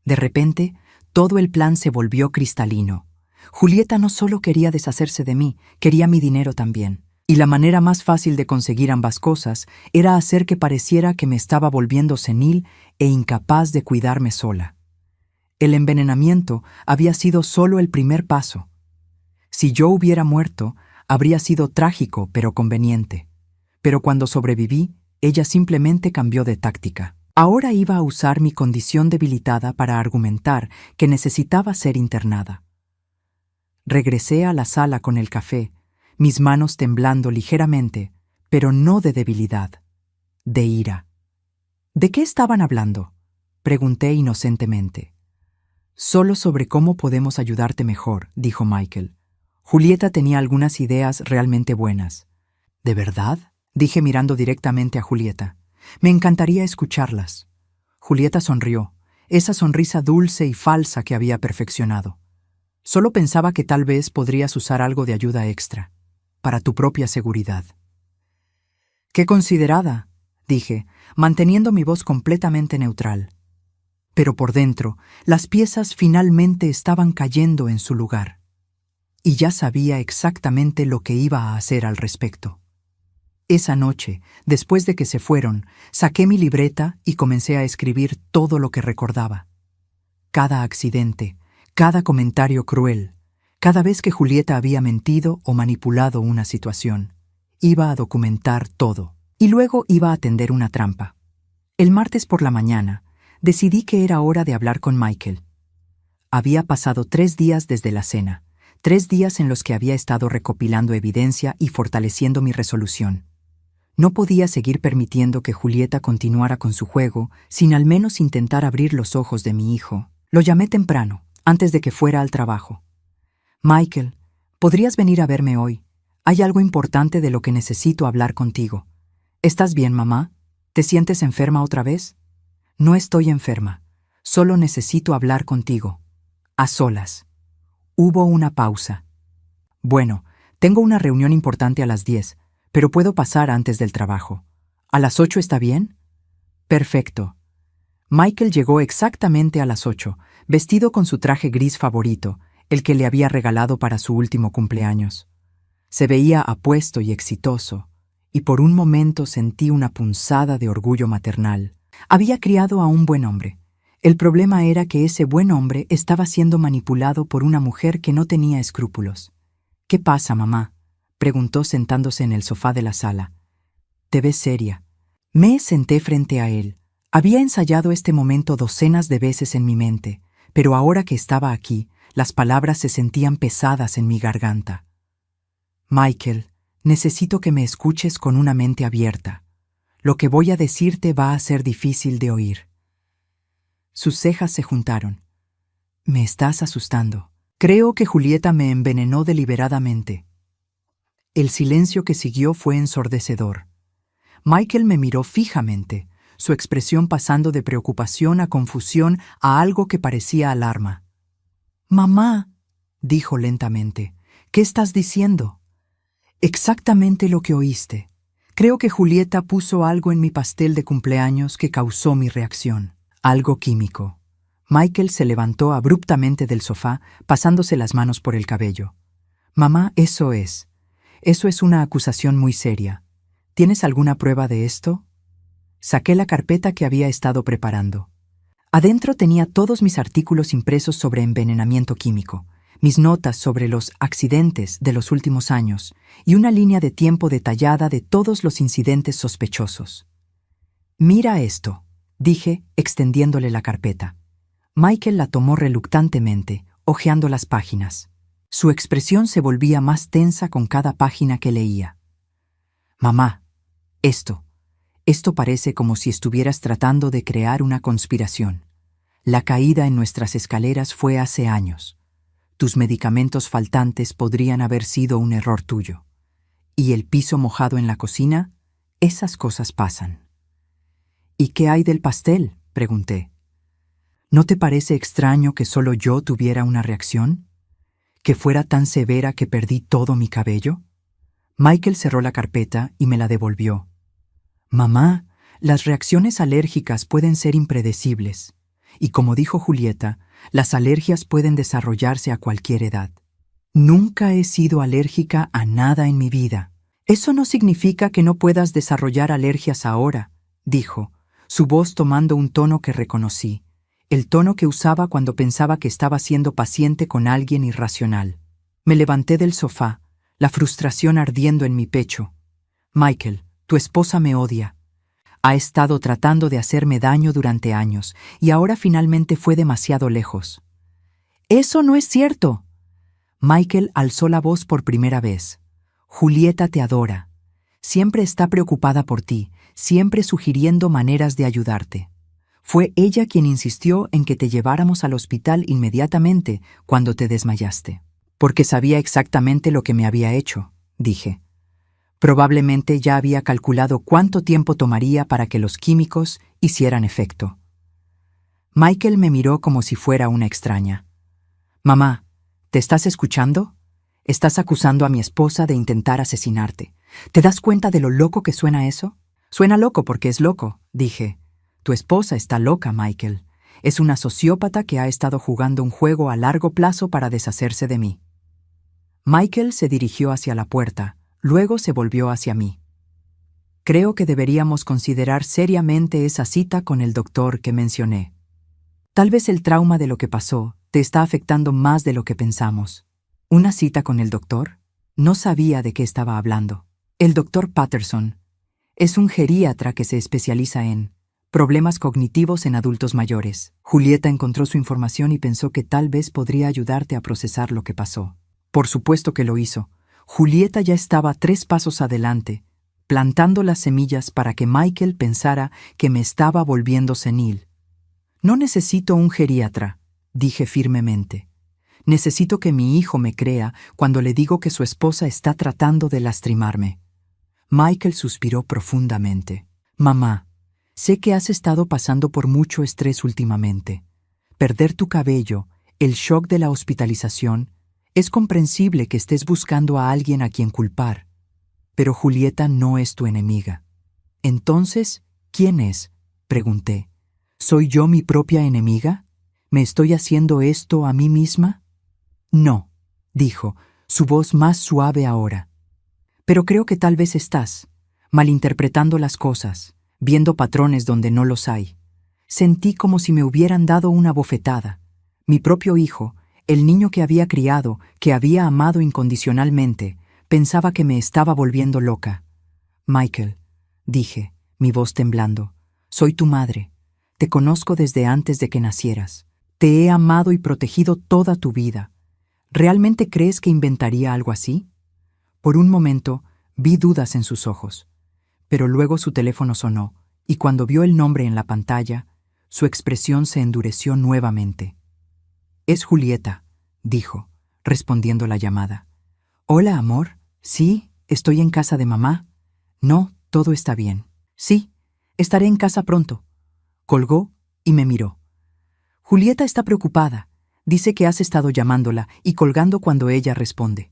De repente, todo el plan se volvió cristalino. Julieta no solo quería deshacerse de mí, quería mi dinero también. Y la manera más fácil de conseguir ambas cosas era hacer que pareciera que me estaba volviendo senil e incapaz de cuidarme sola. El envenenamiento había sido solo el primer paso. Si yo hubiera muerto, habría sido trágico pero conveniente. Pero cuando sobreviví, ella simplemente cambió de táctica. Ahora iba a usar mi condición debilitada para argumentar que necesitaba ser internada. Regresé a la sala con el café, mis manos temblando ligeramente, pero no de debilidad, de ira. ¿De qué estaban hablando?, pregunté inocentemente. Solo sobre cómo podemos ayudarte mejor, dijo Michael. Julieta tenía algunas ideas realmente buenas. ¿De verdad?, dije mirando directamente a Julieta. Me encantaría escucharlas. Julieta sonrió, esa sonrisa dulce y falsa que había perfeccionado. Solo pensaba que tal vez podrías usar algo de ayuda extra, para tu propia seguridad. ¡Qué considerada!, dije, manteniendo mi voz completamente neutral. Pero por dentro, las piezas finalmente estaban cayendo en su lugar. Y ya sabía exactamente lo que iba a hacer al respecto. Esa noche, después de que se fueron, saqué mi libreta y comencé a escribir todo lo que recordaba. Cada accidente, cada comentario cruel, cada vez que Julieta había mentido o manipulado una situación. Iba a documentar todo. Y luego iba a tender una trampa. El martes por la mañana, decidí que era hora de hablar con Michael. Había pasado 3 días desde la cena, 3 días en los que había estado recopilando evidencia y fortaleciendo mi resolución. No podía seguir permitiendo que Julieta continuara con su juego sin al menos intentar abrir los ojos de mi hijo. Lo llamé temprano, antes de que fuera al trabajo. Michael, ¿podrías venir a verme hoy? Hay algo importante de lo que necesito hablar contigo. ¿Estás bien, mamá? ¿Te sientes enferma otra vez? No estoy enferma. Solo necesito hablar contigo. A solas. Hubo una pausa. Bueno, tengo una reunión importante a las 10, pero puedo pasar antes del trabajo. ¿A las 8 está bien? Perfecto. Michael llegó exactamente a las 8, vestido con su traje gris favorito, el que le había regalado para su último cumpleaños. Se veía apuesto y exitoso, y por un momento sentí una punzada de orgullo maternal. Había criado a un buen hombre. El problema era que ese buen hombre estaba siendo manipulado por una mujer que no tenía escrúpulos. «¿Qué pasa, mamá?», preguntó sentándose en el sofá de la sala. «Te ves seria». Me senté frente a él. Había ensayado este momento docenas de veces en mi mente, pero ahora que estaba aquí, las palabras se sentían pesadas en mi garganta. «Michael, necesito que me escuches con una mente abierta. Lo que voy a decirte va a ser difícil de oír». Sus cejas se juntaron. «Me estás asustando. Creo que Julieta me envenenó deliberadamente». El silencio que siguió fue ensordecedor. Michael me miró fijamente, su expresión pasando de preocupación a confusión a algo que parecía alarma. «Mamá», dijo lentamente, «¿qué estás diciendo?» «Exactamente lo que oíste. Creo que Julieta puso algo en mi pastel de cumpleaños que causó mi reacción. Algo químico». Michael se levantó abruptamente del sofá, pasándose las manos por el cabello. «Mamá, eso es una acusación muy seria. ¿Tienes alguna prueba de esto?» Saqué la carpeta que había estado preparando. Adentro tenía todos mis artículos impresos sobre envenenamiento químico, mis notas sobre los accidentes de los últimos años y una línea de tiempo detallada de todos los incidentes sospechosos. «Mira esto», dije, extendiéndole la carpeta. Michael la tomó reluctantemente, hojeando las páginas. Su expresión se volvía más tensa con cada página que leía. «Mamá, esto parece como si estuvieras tratando de crear una conspiración. La caída en nuestras escaleras fue hace años. Tus medicamentos faltantes podrían haber sido un error tuyo. Y el piso mojado en la cocina, esas cosas pasan». «¿Y qué hay del pastel?», pregunté. «¿No te parece extraño que solo yo tuviera una reacción? ¿Que fuera tan severa que perdí todo mi cabello?» Michael cerró la carpeta y me la devolvió. «Mamá, las reacciones alérgicas pueden ser impredecibles. Y como dijo Julieta, las alergias pueden desarrollarse a cualquier edad. Nunca he sido alérgica a nada en mi vida. Eso no significa que no puedas desarrollar alergias ahora», dijo, su voz tomando un tono que reconocí, el tono que usaba cuando pensaba que estaba siendo paciente con alguien irracional. Me levanté del sofá, la frustración ardiendo en mi pecho. «Michael, tu esposa me odia. Ha estado tratando de hacerme daño durante años y ahora finalmente fue demasiado lejos». «¡Eso no es cierto!». Michael alzó la voz por primera vez. «Julieta te adora. Siempre está preocupada por ti, siempre sugiriendo maneras de ayudarte. Fue ella quien insistió en que te lleváramos al hospital inmediatamente cuando te desmayaste. Porque sabía exactamente lo que me había hecho», dije. Probablemente ya había calculado cuánto tiempo tomaría para que los químicos hicieran efecto. Michael me miró como si fuera una extraña. «Mamá, ¿te estás escuchando? Estás acusando a mi esposa de intentar asesinarte. ¿Te das cuenta de lo loco que suena eso?» «Suena loco porque es loco», dije. «Tu esposa está loca, Michael. Es una sociópata que ha estado jugando un juego a largo plazo para deshacerse de mí». Michael se dirigió hacia la puerta, luego se volvió hacia mí. Creo que deberíamos considerar seriamente esa cita con el doctor que mencioné. Tal vez el trauma de lo que pasó te está afectando más de lo que pensamos. ¿Una cita con el doctor? No sabía de qué estaba hablando. El doctor Patterson es un geriatra que se especializa en problemas cognitivos en adultos mayores. Julieta encontró su información y pensó que tal vez podría ayudarte a procesar lo que pasó. Por supuesto que lo hizo. Julieta ya estaba 3 pasos adelante, plantando las semillas para que Michael pensara que me estaba volviendo senil. No necesito un geriatra, dije firmemente. Necesito que mi hijo me crea cuando le digo que su esposa está tratando de lastimarme. Michael suspiró profundamente. Mamá, sé que has estado pasando por mucho estrés últimamente. Perder tu cabello, el shock de la hospitalización, es comprensible que estés buscando a alguien a quien culpar. Pero Julieta no es tu enemiga. Entonces, ¿quién es?, pregunté. ¿Soy yo mi propia enemiga? ¿Me estoy haciendo esto a mí misma? No, dijo, su voz más suave ahora. Pero creo que tal vez estás malinterpretando las cosas, viendo patrones donde no los hay. Sentí como si me hubieran dado una bofetada. Mi propio hijo, el niño que había criado, que había amado incondicionalmente, pensaba que me estaba volviendo loca. Michael, dije, mi voz temblando, soy tu madre. Te conozco desde antes de que nacieras. Te he amado y protegido toda tu vida. ¿Realmente crees que inventaría algo así? Por un momento, vi dudas en sus ojos. Pero luego su teléfono sonó, y cuando vio el nombre en la pantalla, su expresión se endureció nuevamente. Es Julieta, dijo, respondiendo la llamada. Hola, amor. Sí, estoy en casa de mamá. No, todo está bien. Sí, estaré en casa pronto. Colgó y me miró. Julieta está preocupada. Dice que has estado llamándola y colgando cuando ella responde.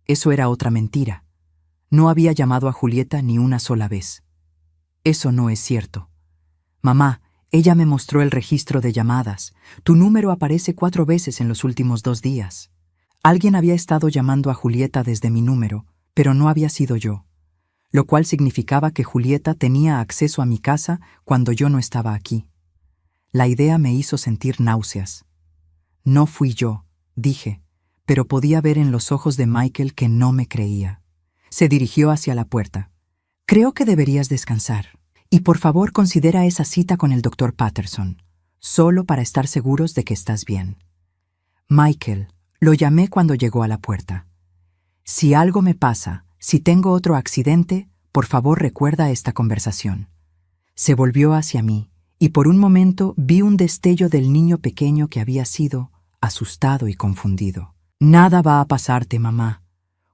Eso era otra mentira. No había llamado a Julieta ni una sola vez. Eso no es cierto. Mamá, ella me mostró el registro de llamadas. Tu número aparece 4 veces en los últimos 2 días. Alguien había estado llamando a Julieta desde mi número, pero no había sido yo, lo cual significaba que Julieta tenía acceso a mi casa cuando yo no estaba aquí. La idea me hizo sentir náuseas. No fui yo, dije, pero podía ver en los ojos de Michael que no me creía. Se dirigió hacia la puerta. Creo que deberías descansar. Y por favor considera esa cita con el doctor Patterson, solo para estar seguros de que estás bien. Michael, lo llamé cuando llegó a la puerta. Si algo me pasa, si tengo otro accidente, por favor recuerda esta conversación. Se volvió hacia mí, y por un momento vi un destello del niño pequeño que había sido asustado y confundido. Nada va a pasarte, mamá.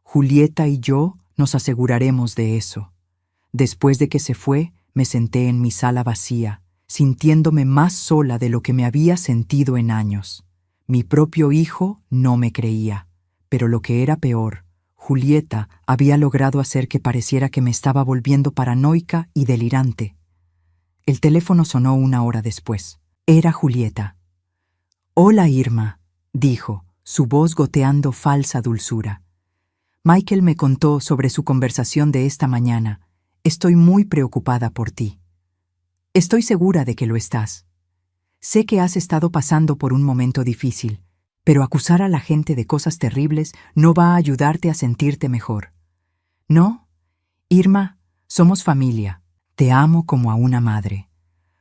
Julieta y yo nos aseguraremos de eso. Después de que se fue, me senté en mi sala vacía, sintiéndome más sola de lo que me había sentido en años. Mi propio hijo no me creía, pero lo que era peor, Julieta había logrado hacer que pareciera que me estaba volviendo paranoica y delirante. El teléfono sonó 1 hora después. Era Julieta. «Hola, Irma», dijo, su voz goteando falsa dulzura. Michael me contó sobre su conversación de esta mañana. Estoy muy preocupada por ti. Estoy segura de que lo estás. Sé que has estado pasando por un momento difícil, pero acusar a la gente de cosas terribles no va a ayudarte a sentirte mejor. ¿No? Irma, somos familia. Te amo como a una madre.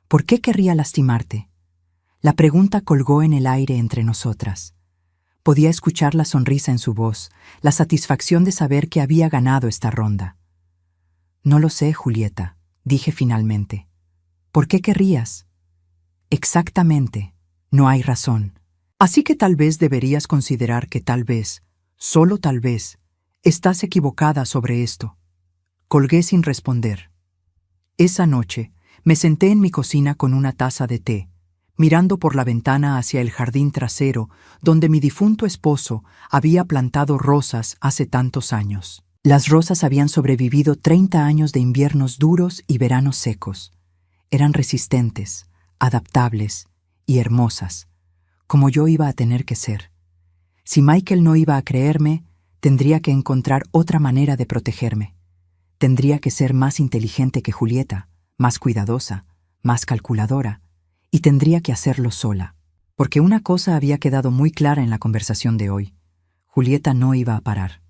¿Por qué querría lastimarte? La pregunta colgó en el aire entre nosotras. Podía escuchar la sonrisa en su voz, la satisfacción de saber que había ganado esta ronda. No lo sé, Julieta, dije finalmente. ¿Por qué querrías? Exactamente, no hay razón. Así que tal vez deberías considerar que tal vez, solo tal vez, estás equivocada sobre esto. Colgué sin responder. Esa noche, me senté en mi cocina con una taza de té, mirando por la ventana hacia el jardín trasero donde mi difunto esposo había plantado rosas hace tantos años. Las rosas habían sobrevivido 30 años de inviernos duros y veranos secos. Eran resistentes, adaptables y hermosas, como yo iba a tener que ser. Si Michael no iba a creerme, tendría que encontrar otra manera de protegerme. Tendría que ser más inteligente que Julieta, más cuidadosa, más calculadora, y tendría que hacerlo sola. Porque una cosa había quedado muy clara en la conversación de hoy. Julieta no iba a parar.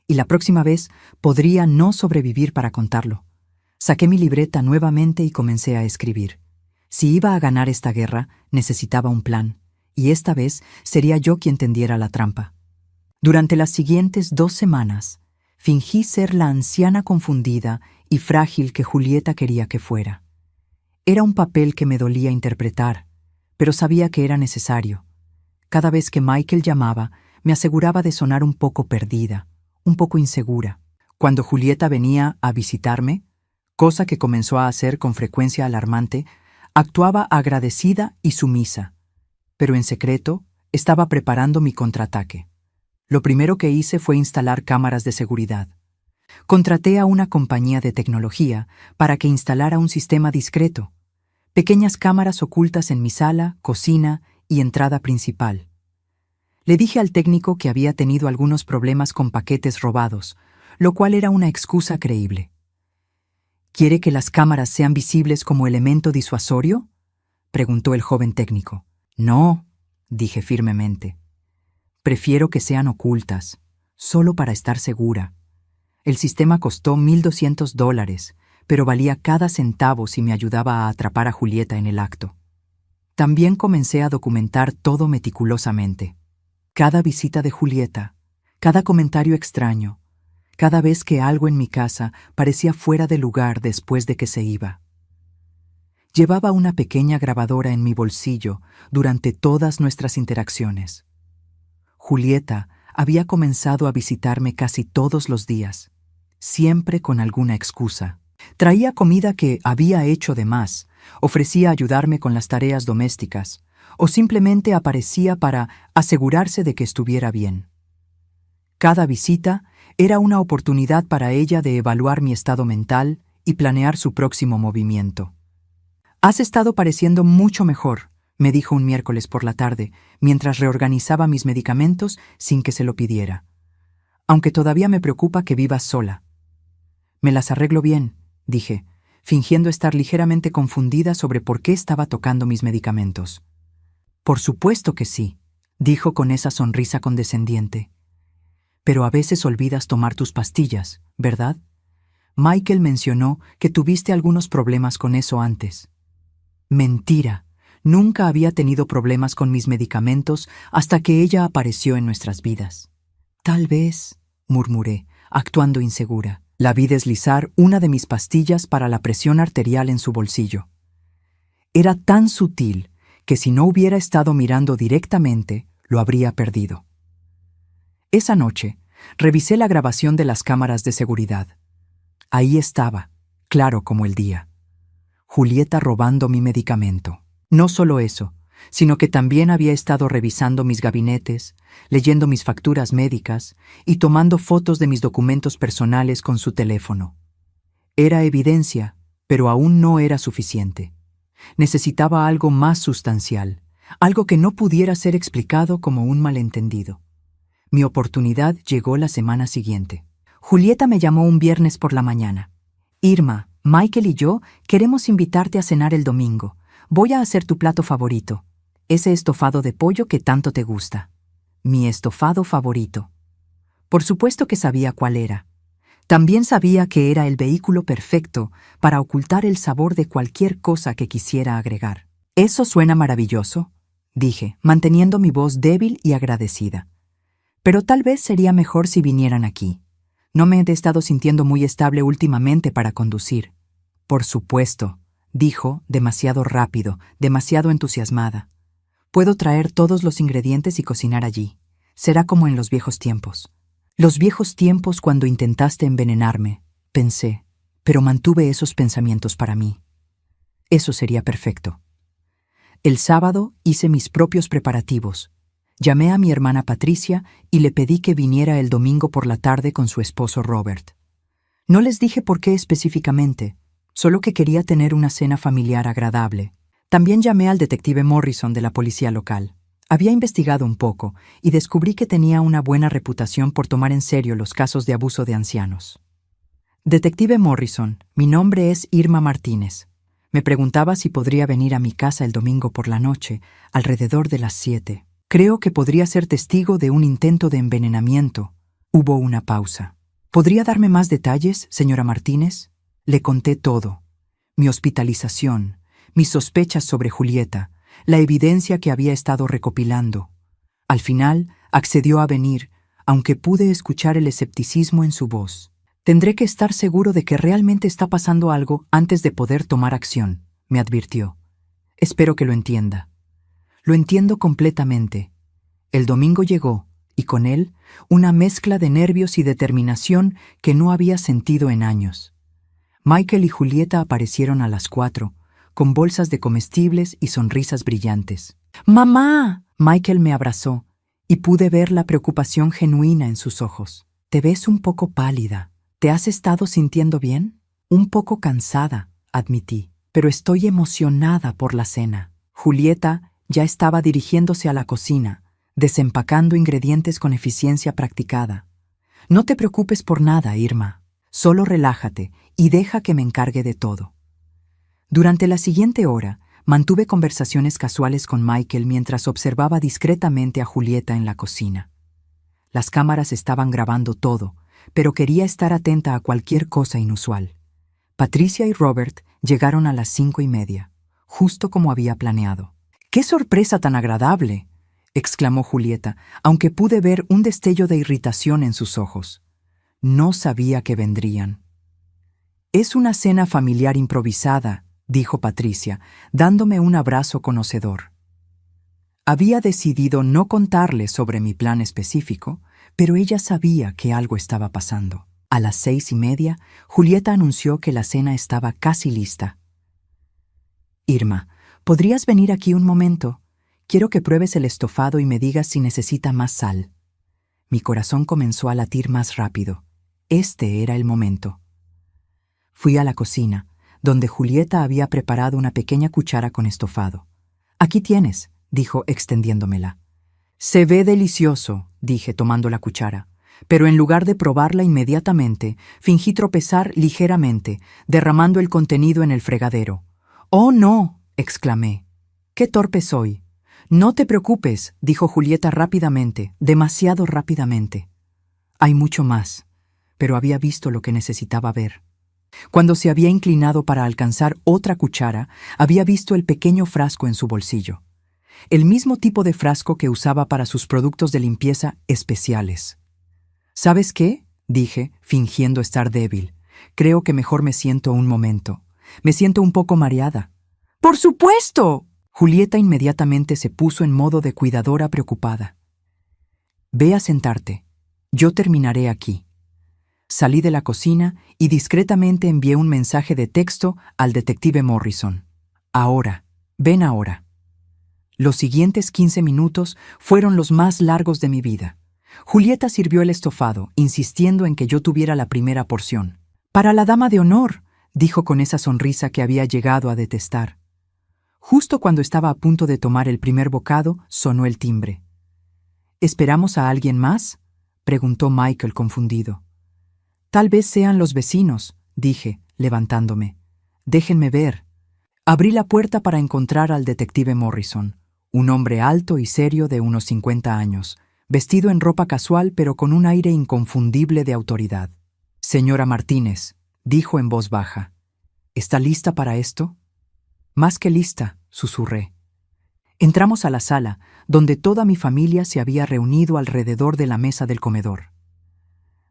Y la próxima vez podría no sobrevivir para contarlo. Saqué mi libreta nuevamente y comencé a escribir. Si iba a ganar esta guerra, necesitaba un plan, y esta vez sería yo quien tendiera la trampa. Durante las siguientes 2 semanas, fingí ser la anciana confundida y frágil que Julieta quería que fuera. Era un papel que me dolía interpretar, pero sabía que era necesario. Cada vez que Michael llamaba, me aseguraba de sonar un poco perdida, un poco insegura. Cuando Julieta venía a visitarme, cosa que comenzó a hacer con frecuencia alarmante, actuaba agradecida y sumisa, pero en secreto estaba preparando mi contraataque. Lo primero que hice fue instalar cámaras de seguridad. Contraté a una compañía de tecnología para que instalara un sistema discreto, pequeñas cámaras ocultas en mi sala, cocina y entrada principal. Le dije al técnico que había tenido algunos problemas con paquetes robados, lo cual era una excusa creíble. ¿Quiere que las cámaras sean visibles como elemento disuasorio?, preguntó el joven técnico. No, dije firmemente. Prefiero que sean ocultas, solo para estar segura. El sistema costó $1,200, pero valía cada centavo si me ayudaba a atrapar a Julieta en el acto. También comencé a documentar todo meticulosamente. Cada visita de Julieta, cada comentario extraño, cada vez que algo en mi casa parecía fuera de lugar después de que se iba. Llevaba una pequeña grabadora en mi bolsillo durante todas nuestras interacciones. Julieta había comenzado a visitarme casi todos los días, siempre con alguna excusa. Traía comida que había hecho de más, ofrecía ayudarme con las tareas domésticas, o simplemente aparecía para asegurarse de que estuviera bien. Cada visita era una oportunidad para ella de evaluar mi estado mental y planear su próximo movimiento. «Has estado pareciendo mucho mejor», me dijo un miércoles por la tarde, mientras reorganizaba mis medicamentos sin que se lo pidiera. «Aunque todavía me preocupa que vivas sola». «Me las arreglo bien», dije, fingiendo estar ligeramente confundida sobre por qué estaba tocando mis medicamentos. «Por supuesto que sí», dijo con esa sonrisa condescendiente. «Pero a veces olvidas tomar tus pastillas, ¿verdad? Michael mencionó que tuviste algunos problemas con eso antes». Mentira. Nunca había tenido problemas con mis medicamentos hasta que ella apareció en nuestras vidas. «Tal vez», murmuré, actuando insegura. La vi deslizar una de mis pastillas para la presión arterial en su bolsillo. Era tan sutil que si no hubiera estado mirando directamente, lo habría perdido. Esa noche, revisé la grabación de las cámaras de seguridad. Ahí estaba, claro como el día. Julieta robando mi medicamento. No solo eso, sino que también había estado revisando mis gabinetes, leyendo mis facturas médicas y tomando fotos de mis documentos personales con su teléfono. Era evidencia, pero aún no era suficiente. Necesitaba algo más sustancial, algo que no pudiera ser explicado como un malentendido. Mi oportunidad llegó la semana siguiente. Julieta me llamó un viernes por la mañana. «Irma, Michael y yo queremos invitarte a cenar el domingo. Voy a hacer tu plato favorito, ese estofado de pollo que tanto te gusta». Mi estofado favorito. Por supuesto que sabía cuál era. También sabía que era el vehículo perfecto para ocultar el sabor de cualquier cosa que quisiera agregar. «Eso suena maravilloso», dije, manteniendo mi voz débil y agradecida. «Pero tal vez sería mejor si vinieran aquí. No me he estado sintiendo muy estable últimamente para conducir». «Por supuesto», dijo, demasiado rápido, demasiado entusiasmada. «Puedo traer todos los ingredientes y cocinar allí. Será como en los viejos tiempos». «Los viejos tiempos cuando intentaste envenenarme», pensé, pero mantuve esos pensamientos para mí. Eso sería perfecto. El sábado hice mis propios preparativos. Llamé a mi hermana Patricia y le pedí que viniera el domingo por la tarde con su esposo Robert. No les dije por qué específicamente, solo que quería tener una cena familiar agradable. También llamé al detective Morrison de la policía local. Había investigado un poco y descubrí que tenía una buena reputación por tomar en serio los casos de abuso de ancianos. Detective Morrison, mi nombre es Irma Martínez. Me preguntaba si podría venir a mi casa el domingo por la noche, alrededor de las 7. Creo que podría ser testigo de un intento de envenenamiento. Hubo una pausa. ¿Podría darme más detalles, señora Martínez? Le conté todo. Mi hospitalización, mis sospechas sobre Julieta, la evidencia que había estado recopilando. Al final, accedió a venir, aunque pude escuchar el escepticismo en su voz. Tendré que estar seguro de que realmente está pasando algo antes de poder tomar acción, me advirtió. Espero que lo entienda. Lo entiendo completamente. El domingo llegó, y con él, una mezcla de nervios y determinación que no había sentido en años. Michael y Julieta aparecieron a las 4, con bolsas de comestibles y sonrisas brillantes. ¡Mamá! Michael me abrazó, y pude ver la preocupación genuina en sus ojos. Te ves un poco pálida. ¿Te has estado sintiendo bien? Un poco cansada, admití, pero estoy emocionada por la cena. Julieta ya estaba dirigiéndose a la cocina, desempacando ingredientes con eficiencia practicada. No te preocupes por nada, Irma. Solo relájate y deja que me encargue de todo. Durante la siguiente hora, mantuve conversaciones casuales con Michael mientras observaba discretamente a Julieta en la cocina. Las cámaras estaban grabando todo, pero quería estar atenta a cualquier cosa inusual. Patricia y Robert llegaron a las 5:30, justo como había planeado. ¡Qué sorpresa tan agradable!, exclamó Julieta, aunque pude ver un destello de irritación en sus ojos. No sabía que vendrían. Es una cena familiar improvisada, dijo Patricia, dándome un abrazo conocedor. Había decidido no contarle sobre mi plan específico, pero ella sabía que algo estaba pasando. A las 6:30, Julieta anunció que la cena estaba casi lista. Irma, ¿podrías venir aquí un momento? Quiero que pruebes el estofado y me digas si necesita más sal. Mi corazón comenzó a latir más rápido. Este era el momento. Fui a la cocina, donde Julieta había preparado una pequeña cuchara con estofado. Aquí tienes, dijo extendiéndomela. Se ve delicioso, dije tomando la cuchara, pero en lugar de probarla inmediatamente, fingí tropezar ligeramente, derramando el contenido en el fregadero. ¡Oh, no!, exclamé. ¡Qué torpe soy! No te preocupes, dijo Julieta rápidamente, demasiado rápidamente. Hay mucho más, pero había visto lo que necesitaba ver. Cuando se había inclinado para alcanzar otra cuchara, había visto el pequeño frasco en su bolsillo. El mismo tipo de frasco que usaba para sus productos de limpieza especiales. ¿Sabes qué?, dije, fingiendo estar débil. Creo que mejor me siento un momento. Me siento un poco mareada. ¡Por supuesto! Julieta inmediatamente se puso en modo de cuidadora preocupada. Ve a sentarte. Yo terminaré aquí. Salí de la cocina y discretamente envié un mensaje de texto al detective Morrison. Ahora, ven ahora. Los siguientes 15 minutos fueron los más largos de mi vida. Julieta sirvió el estofado, insistiendo en que yo tuviera la primera porción. «Para la dama de honor», dijo con esa sonrisa que había llegado a detestar. Justo cuando estaba a punto de tomar el primer bocado, sonó el timbre. «¿Esperamos a alguien más?», preguntó Michael confundido. «Tal vez sean los vecinos», dije, levantándome. «Déjenme ver». Abrí la puerta para encontrar al detective Morrison, un hombre alto y serio de unos 50 años, vestido en ropa casual pero con un aire inconfundible de autoridad. «Señora Martínez», dijo en voz baja, «¿está lista para esto?» «Más que lista», susurré. Entramos a la sala, donde toda mi familia se había reunido alrededor de la mesa del comedor.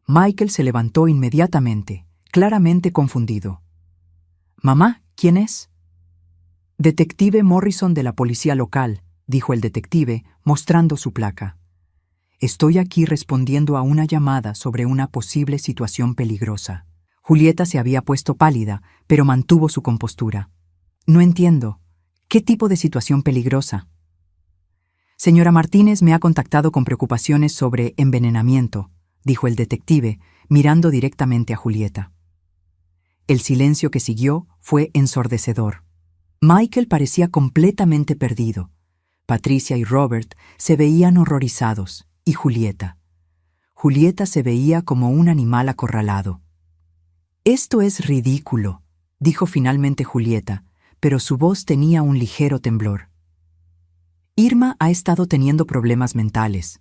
Michael se levantó inmediatamente, claramente confundido. «Mamá, ¿quién es?» «Detective Morrison de la policía local», dijo el detective, mostrando su placa. «Estoy aquí respondiendo a una llamada sobre una posible situación peligrosa». Julieta se había puesto pálida, pero mantuvo su compostura. «No entiendo. ¿Qué tipo de situación peligrosa?» «Señora Martínez me ha contactado con preocupaciones sobre envenenamiento», dijo el detective, mirando directamente a Julieta. El silencio que siguió fue ensordecedor. Michael parecía completamente perdido. Patricia y Robert se veían horrorizados, y Julieta. Julieta se veía como un animal acorralado. Esto es ridículo, dijo finalmente Julieta, pero su voz tenía un ligero temblor. Irma ha estado teniendo problemas mentales.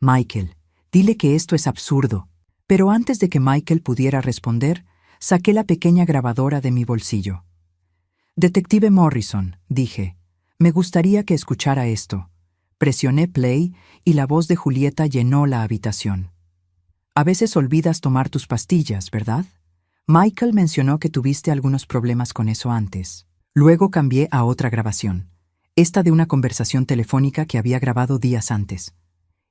Michael, dile que esto es absurdo. Pero antes de que Michael pudiera responder, saqué la pequeña grabadora de mi bolsillo. Detective Morrison, dije, me gustaría que escuchara esto. Presioné play y la voz de Julieta llenó la habitación. A veces olvidas tomar tus pastillas, ¿verdad? Michael mencionó que tuviste algunos problemas con eso antes. Luego cambié a otra grabación, esta de una conversación telefónica que había grabado días antes.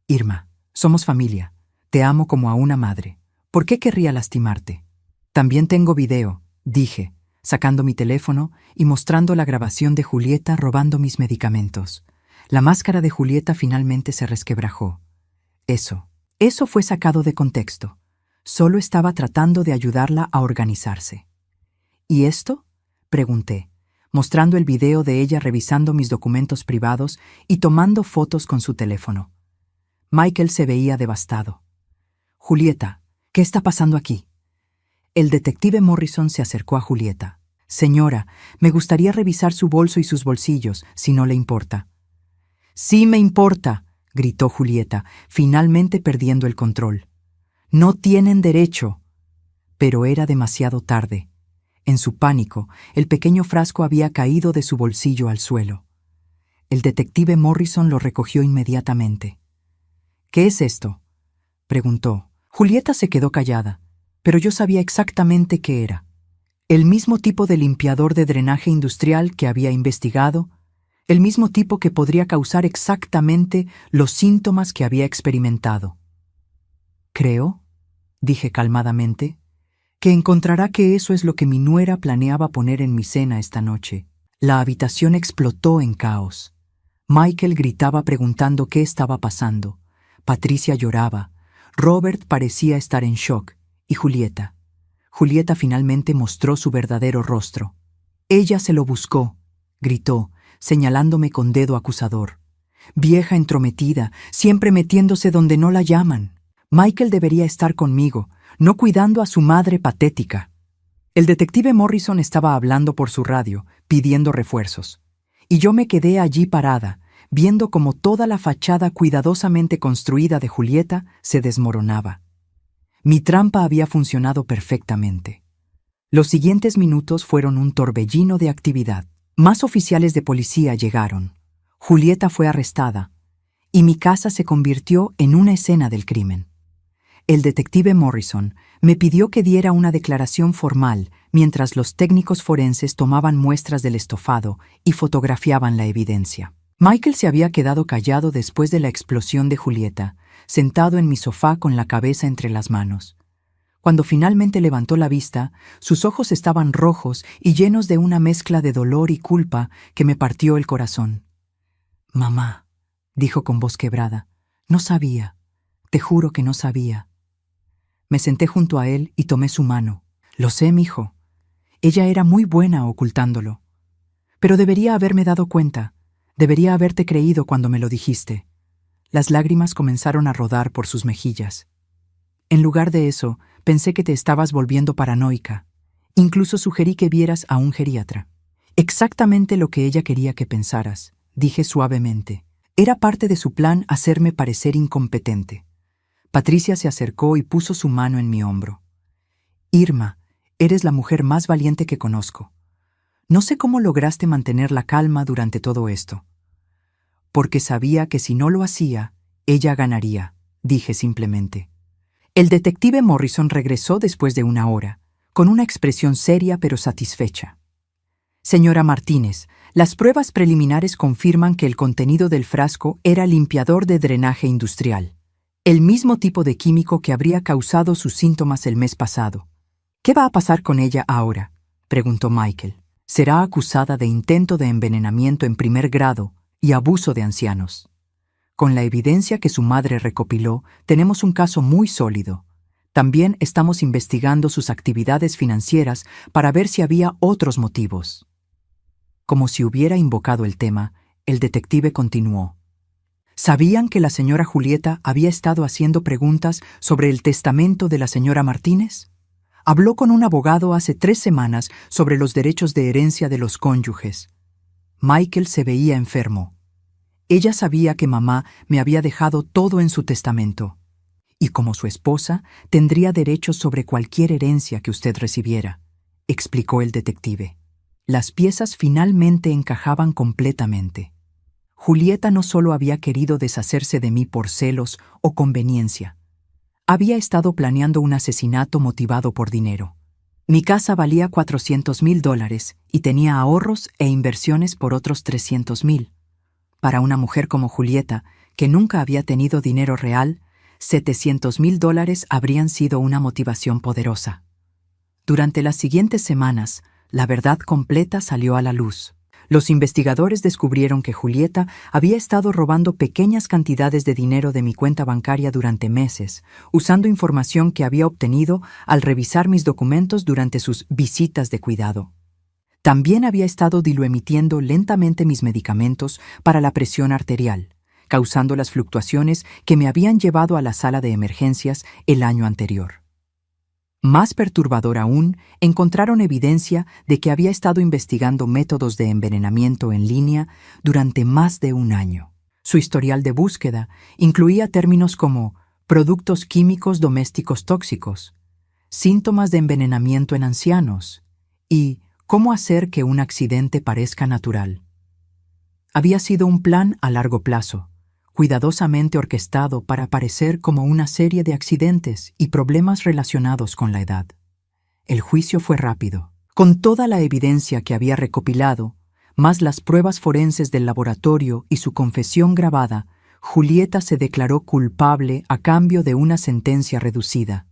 Irma, somos familia. Te amo como a una madre. ¿Por qué querría lastimarte? También tengo video, dije, sacando mi teléfono y mostrando la grabación de Julieta robando mis medicamentos. La máscara de Julieta finalmente se resquebrajó. Eso fue sacado de contexto. Solo estaba tratando de ayudarla a organizarse. ¿Y esto? Pregunté, mostrando el video de ella revisando mis documentos privados y tomando fotos con su teléfono. Michael se veía devastado. Julieta, ¿qué está pasando aquí? El detective Morrison se acercó a Julieta. Señora, me gustaría revisar su bolso y sus bolsillos, si no le importa. Sí me importa, gritó Julieta, finalmente perdiendo el control. No tienen derecho. Pero era demasiado tarde. En su pánico, el pequeño frasco había caído de su bolsillo al suelo. El detective Morrison lo recogió inmediatamente. ¿Qué es esto?, preguntó. Julieta se quedó callada, pero yo sabía exactamente qué era. El mismo tipo de limpiador de drenaje industrial que había investigado, el mismo tipo que podría causar exactamente los síntomas que había experimentado. Creo, dije calmadamente, que encontrará que eso es lo que mi nuera planeaba poner en mi cena esta noche. La habitación explotó en caos. Michael gritaba preguntando qué estaba pasando. Patricia lloraba. Robert parecía estar en shock. Y Julieta. Julieta finalmente mostró su verdadero rostro. Ella se lo buscó, gritó, señalándome con dedo acusador. Vieja entrometida, siempre metiéndose donde no la llaman. Michael debería estar conmigo, no cuidando a su madre patética. El detective Morrison estaba hablando por su radio, pidiendo refuerzos. Y yo me quedé allí parada, viendo cómo toda la fachada cuidadosamente construida de Julieta se desmoronaba. Mi trampa había funcionado perfectamente. Los siguientes minutos fueron un torbellino de actividad. Más oficiales de policía llegaron. Julieta fue arrestada, y mi casa se convirtió en una escena del crimen. El detective Morrison me pidió que diera una declaración formal mientras los técnicos forenses tomaban muestras del estofado y fotografiaban la evidencia. Michael se había quedado callado después de la explosión de Julieta, sentado en mi sofá con la cabeza entre las manos. Cuando finalmente levantó la vista, sus ojos estaban rojos y llenos de una mezcla de dolor y culpa que me partió el corazón. «Mamá», dijo con voz quebrada, «no sabía. Te juro que no sabía». Me senté junto a él y tomé su mano. «Lo sé, mijo. Ella era muy buena ocultándolo. Pero debería haberme dado cuenta. Debería haberte creído cuando me lo dijiste». Las lágrimas comenzaron a rodar por sus mejillas. «En lugar de eso, pensé que te estabas volviendo paranoica. Incluso sugerí que vieras a un geriatra». «Exactamente lo que ella quería que pensaras», dije suavemente. Era parte de su plan hacerme parecer incompetente. Patricia se acercó y puso su mano en mi hombro. «Irma, eres la mujer más valiente que conozco. No sé cómo lograste mantener la calma durante todo esto». «Porque sabía que si no lo hacía, ella ganaría», dije simplemente. El detective Morrison regresó después de una hora, con una expresión seria pero satisfecha. «Señora Martínez, las pruebas preliminares confirman que el contenido del frasco era limpiador de drenaje industrial, el mismo tipo de químico que habría causado sus síntomas el mes pasado. ¿Qué va a pasar con ella ahora?», preguntó Michael. «Será acusada de intento de envenenamiento en primer grado y abuso de ancianos. Con la evidencia que su madre recopiló, tenemos un caso muy sólido. También estamos investigando sus actividades financieras para ver si había otros motivos». Como si hubiera invocado el tema, el detective continuó. «¿Sabían que la señora Julieta había estado haciendo preguntas sobre el testamento de la señora Martínez? Habló con un abogado hace 3 semanas sobre los derechos de herencia de los cónyuges. Michael se veía enfermo. Ella sabía que mamá me había dejado todo en su testamento. Y como su esposa, tendría derechos sobre cualquier herencia que usted recibiera, explicó el detective. Las piezas finalmente encajaban completamente. Julieta no solo había querido deshacerse de mí por celos o conveniencia. Había estado planeando un asesinato motivado por dinero. Mi casa valía $400,000 y tenía ahorros e inversiones por otros $300,000. Para una mujer como Julieta, que nunca había tenido dinero real, $700,000 habrían sido una motivación poderosa. Durante las siguientes semanas, la verdad completa salió a la luz. Los investigadores descubrieron que Julieta había estado robando pequeñas cantidades de dinero de mi cuenta bancaria durante meses, usando información que había obtenido al revisar mis documentos durante sus visitas de cuidado. También había estado diluemitiendo lentamente mis medicamentos para la presión arterial, causando las fluctuaciones que me habían llevado a la sala de emergencias el año anterior. Más perturbador aún, encontraron evidencia de que había estado investigando métodos de envenenamiento en línea durante más de un año. Su historial de búsqueda incluía términos como productos químicos domésticos tóxicos, síntomas de envenenamiento en ancianos y cómo hacer que un accidente parezca natural. Había sido un plan a largo plazo, cuidadosamente orquestado para parecer como una serie de accidentes y problemas relacionados con la edad. El juicio fue rápido. Con toda la evidencia que había recopilado, más las pruebas forenses del laboratorio y su confesión grabada, Julieta se declaró culpable a cambio de una sentencia reducida.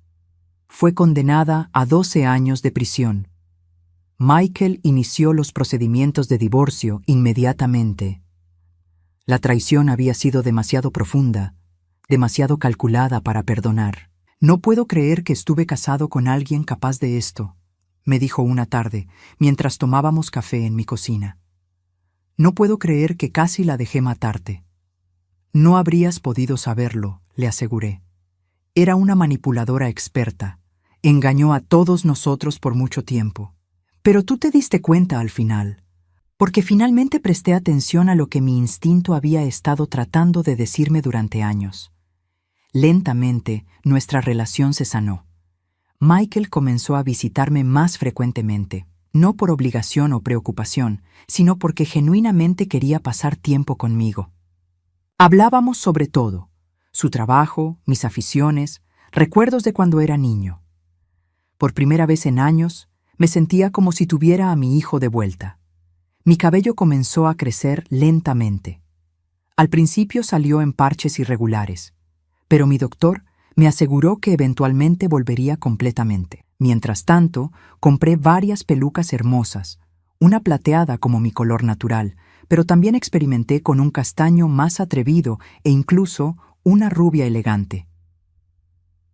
Fue condenada a 12 años de prisión. Michael inició los procedimientos de divorcio inmediatamente. La traición había sido demasiado profunda, demasiado calculada para perdonar. «No puedo creer que estuve casado con alguien capaz de esto», me dijo una tarde, mientras tomábamos café en mi cocina. «No puedo creer que casi la dejé matarte». «No habrías podido saberlo», le aseguré. «Era una manipuladora experta. Engañó a todos nosotros por mucho tiempo. Pero tú te diste cuenta al final». Porque finalmente presté atención a lo que mi instinto había estado tratando de decirme durante años. Lentamente, nuestra relación se sanó. Michael comenzó a visitarme más frecuentemente, no por obligación o preocupación, sino porque genuinamente quería pasar tiempo conmigo. Hablábamos sobre todo: su trabajo, mis aficiones, recuerdos de cuando era niño. Por primera vez en años, me sentía como si tuviera a mi hijo de vuelta. Mi cabello comenzó a crecer lentamente. Al principio salió en parches irregulares, pero mi doctor me aseguró que eventualmente volvería completamente. Mientras tanto, compré varias pelucas hermosas, una plateada como mi color natural, pero también experimenté con un castaño más atrevido e incluso una rubia elegante.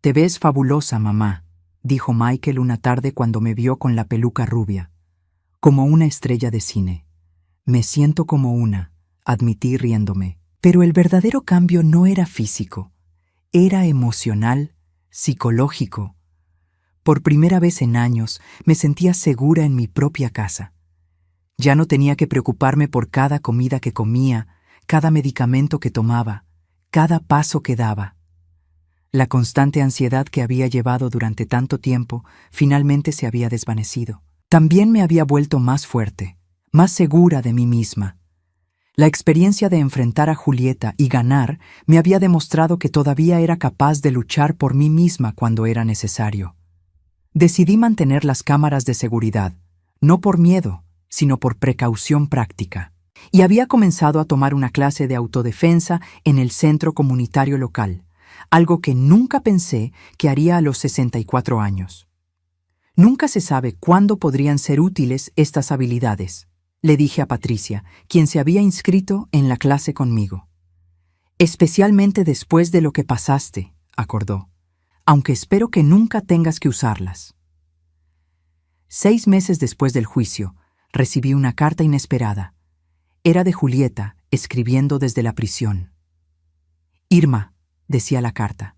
«Te ves fabulosa, mamá», dijo Michael una tarde cuando me vio con la peluca rubia. «Como una estrella de cine». «Me siento como una», admití riéndome. Pero el verdadero cambio no era físico, era emocional, psicológico. Por primera vez en años me sentía segura en mi propia casa. Ya no tenía que preocuparme por cada comida que comía, cada medicamento que tomaba, cada paso que daba. La constante ansiedad que había llevado durante tanto tiempo finalmente se había desvanecido. También me había vuelto más fuerte, más segura de mí misma. La experiencia de enfrentar a Julieta y ganar me había demostrado que todavía era capaz de luchar por mí misma cuando era necesario. Decidí mantener las cámaras de seguridad, no por miedo, sino por precaución práctica. Y había comenzado a tomar una clase de autodefensa en el centro comunitario local, algo que nunca pensé que haría a los 64 años. Nunca se sabe cuándo podrían ser útiles estas habilidades, le dije a Patricia, quien se había inscrito en la clase conmigo. Especialmente después de lo que pasaste, acordó, aunque espero que nunca tengas que usarlas. 6 meses después del juicio, recibí una carta inesperada. Era de Julieta, escribiendo desde la prisión. «Irma», decía la carta,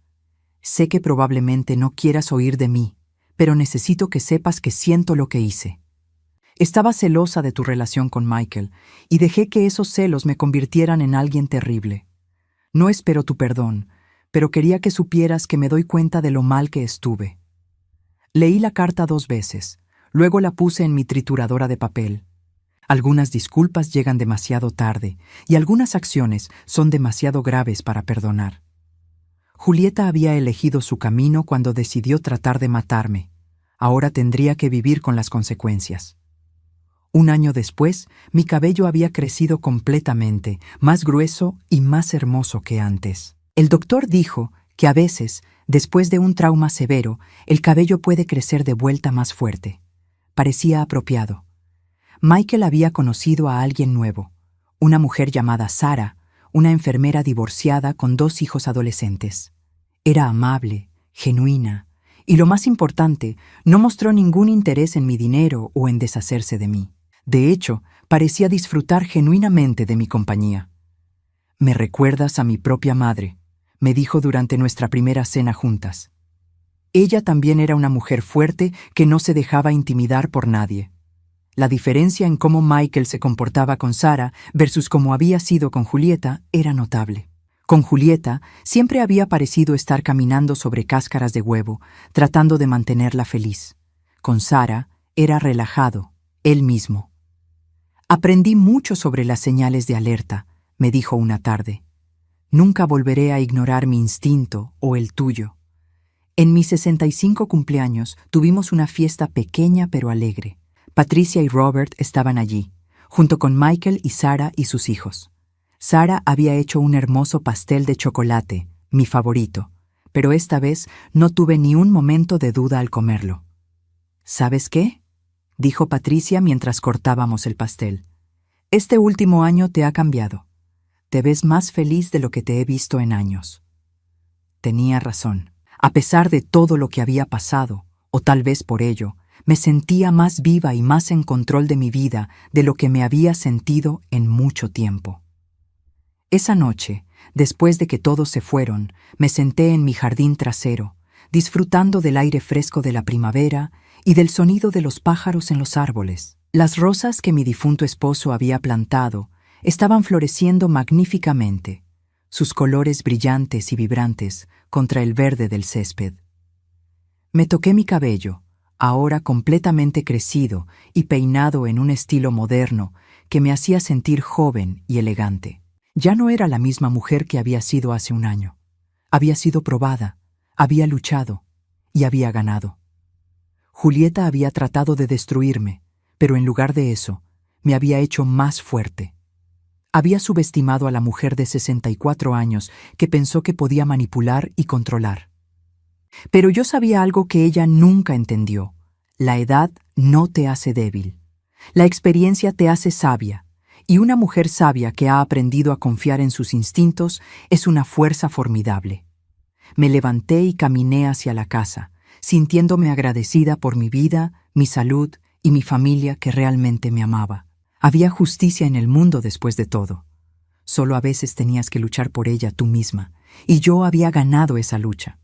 «sé que probablemente no quieras oír de mí, pero necesito que sepas que siento lo que hice. Estaba celosa de tu relación con Michael y dejé que esos celos me convirtieran en alguien terrible. No espero tu perdón, pero quería que supieras que me doy cuenta de lo mal que estuve. Leí la carta 2 veces, luego la puse en mi trituradora de papel. Algunas disculpas llegan demasiado tarde y algunas acciones son demasiado graves para perdonar. Julieta había elegido su camino cuando decidió tratar de matarme. Ahora tendría que vivir con las consecuencias. 1 año después, mi cabello había crecido completamente, más grueso y más hermoso que antes. El doctor dijo que a veces, después de un trauma severo, el cabello puede crecer de vuelta más fuerte. Parecía apropiado. Michael había conocido a alguien nuevo, una mujer llamada Sarah, una enfermera divorciada con 2 hijos adolescentes. Era amable, genuina, y lo más importante, no mostró ningún interés en mi dinero o en deshacerse de mí. De hecho, parecía disfrutar genuinamente de mi compañía. «Me recuerdas a mi propia madre», me dijo durante nuestra primera cena juntas. Ella también era una mujer fuerte que no se dejaba intimidar por nadie. La diferencia en cómo Michael se comportaba con Sarah versus cómo había sido con Julieta era notable. Con Julieta siempre había parecido estar caminando sobre cáscaras de huevo, tratando de mantenerla feliz. Con Sarah era relajado, él mismo. «Aprendí mucho sobre las señales de alerta», me dijo una tarde. «Nunca volveré a ignorar mi instinto o el tuyo». En mis 65 cumpleaños tuvimos una fiesta pequeña pero alegre. Patricia y Robert estaban allí, junto con Michael y Sarah y sus hijos. Sarah había hecho un hermoso pastel de chocolate, mi favorito, pero esta vez no tuve ni un momento de duda al comerlo. «¿Sabes qué?», dijo Patricia mientras cortábamos el pastel. «Este último año te ha cambiado. Te ves más feliz de lo que te he visto en años». Tenía razón. A pesar de todo lo que había pasado, o tal vez por ello, me sentía más viva y más en control de mi vida de lo que me había sentido en mucho tiempo. Esa noche, después de que todos se fueron, me senté en mi jardín trasero, disfrutando del aire fresco de la primavera y del sonido de los pájaros en los árboles. Las rosas que mi difunto esposo había plantado estaban floreciendo magníficamente, sus colores brillantes y vibrantes contra el verde del césped. Me toqué mi cabello, ahora completamente crecido y peinado en un estilo moderno que me hacía sentir joven y elegante. Ya no era la misma mujer que había sido hace 1 año. Había sido probada, había luchado y había ganado. Julieta había tratado de destruirme, pero en lugar de eso, me había hecho más fuerte. Había subestimado a la mujer de 64 años que pensó que podía manipular y controlar. Pero yo sabía algo que ella nunca entendió. La edad no te hace débil. La experiencia te hace sabia, y una mujer sabia que ha aprendido a confiar en sus instintos es una fuerza formidable. Me levanté y caminé hacia la casa, sintiéndome agradecida por mi vida, mi salud y mi familia que realmente me amaba. Había justicia en el mundo después de todo. Solo a veces tenías que luchar por ella tú misma, y yo había ganado esa lucha.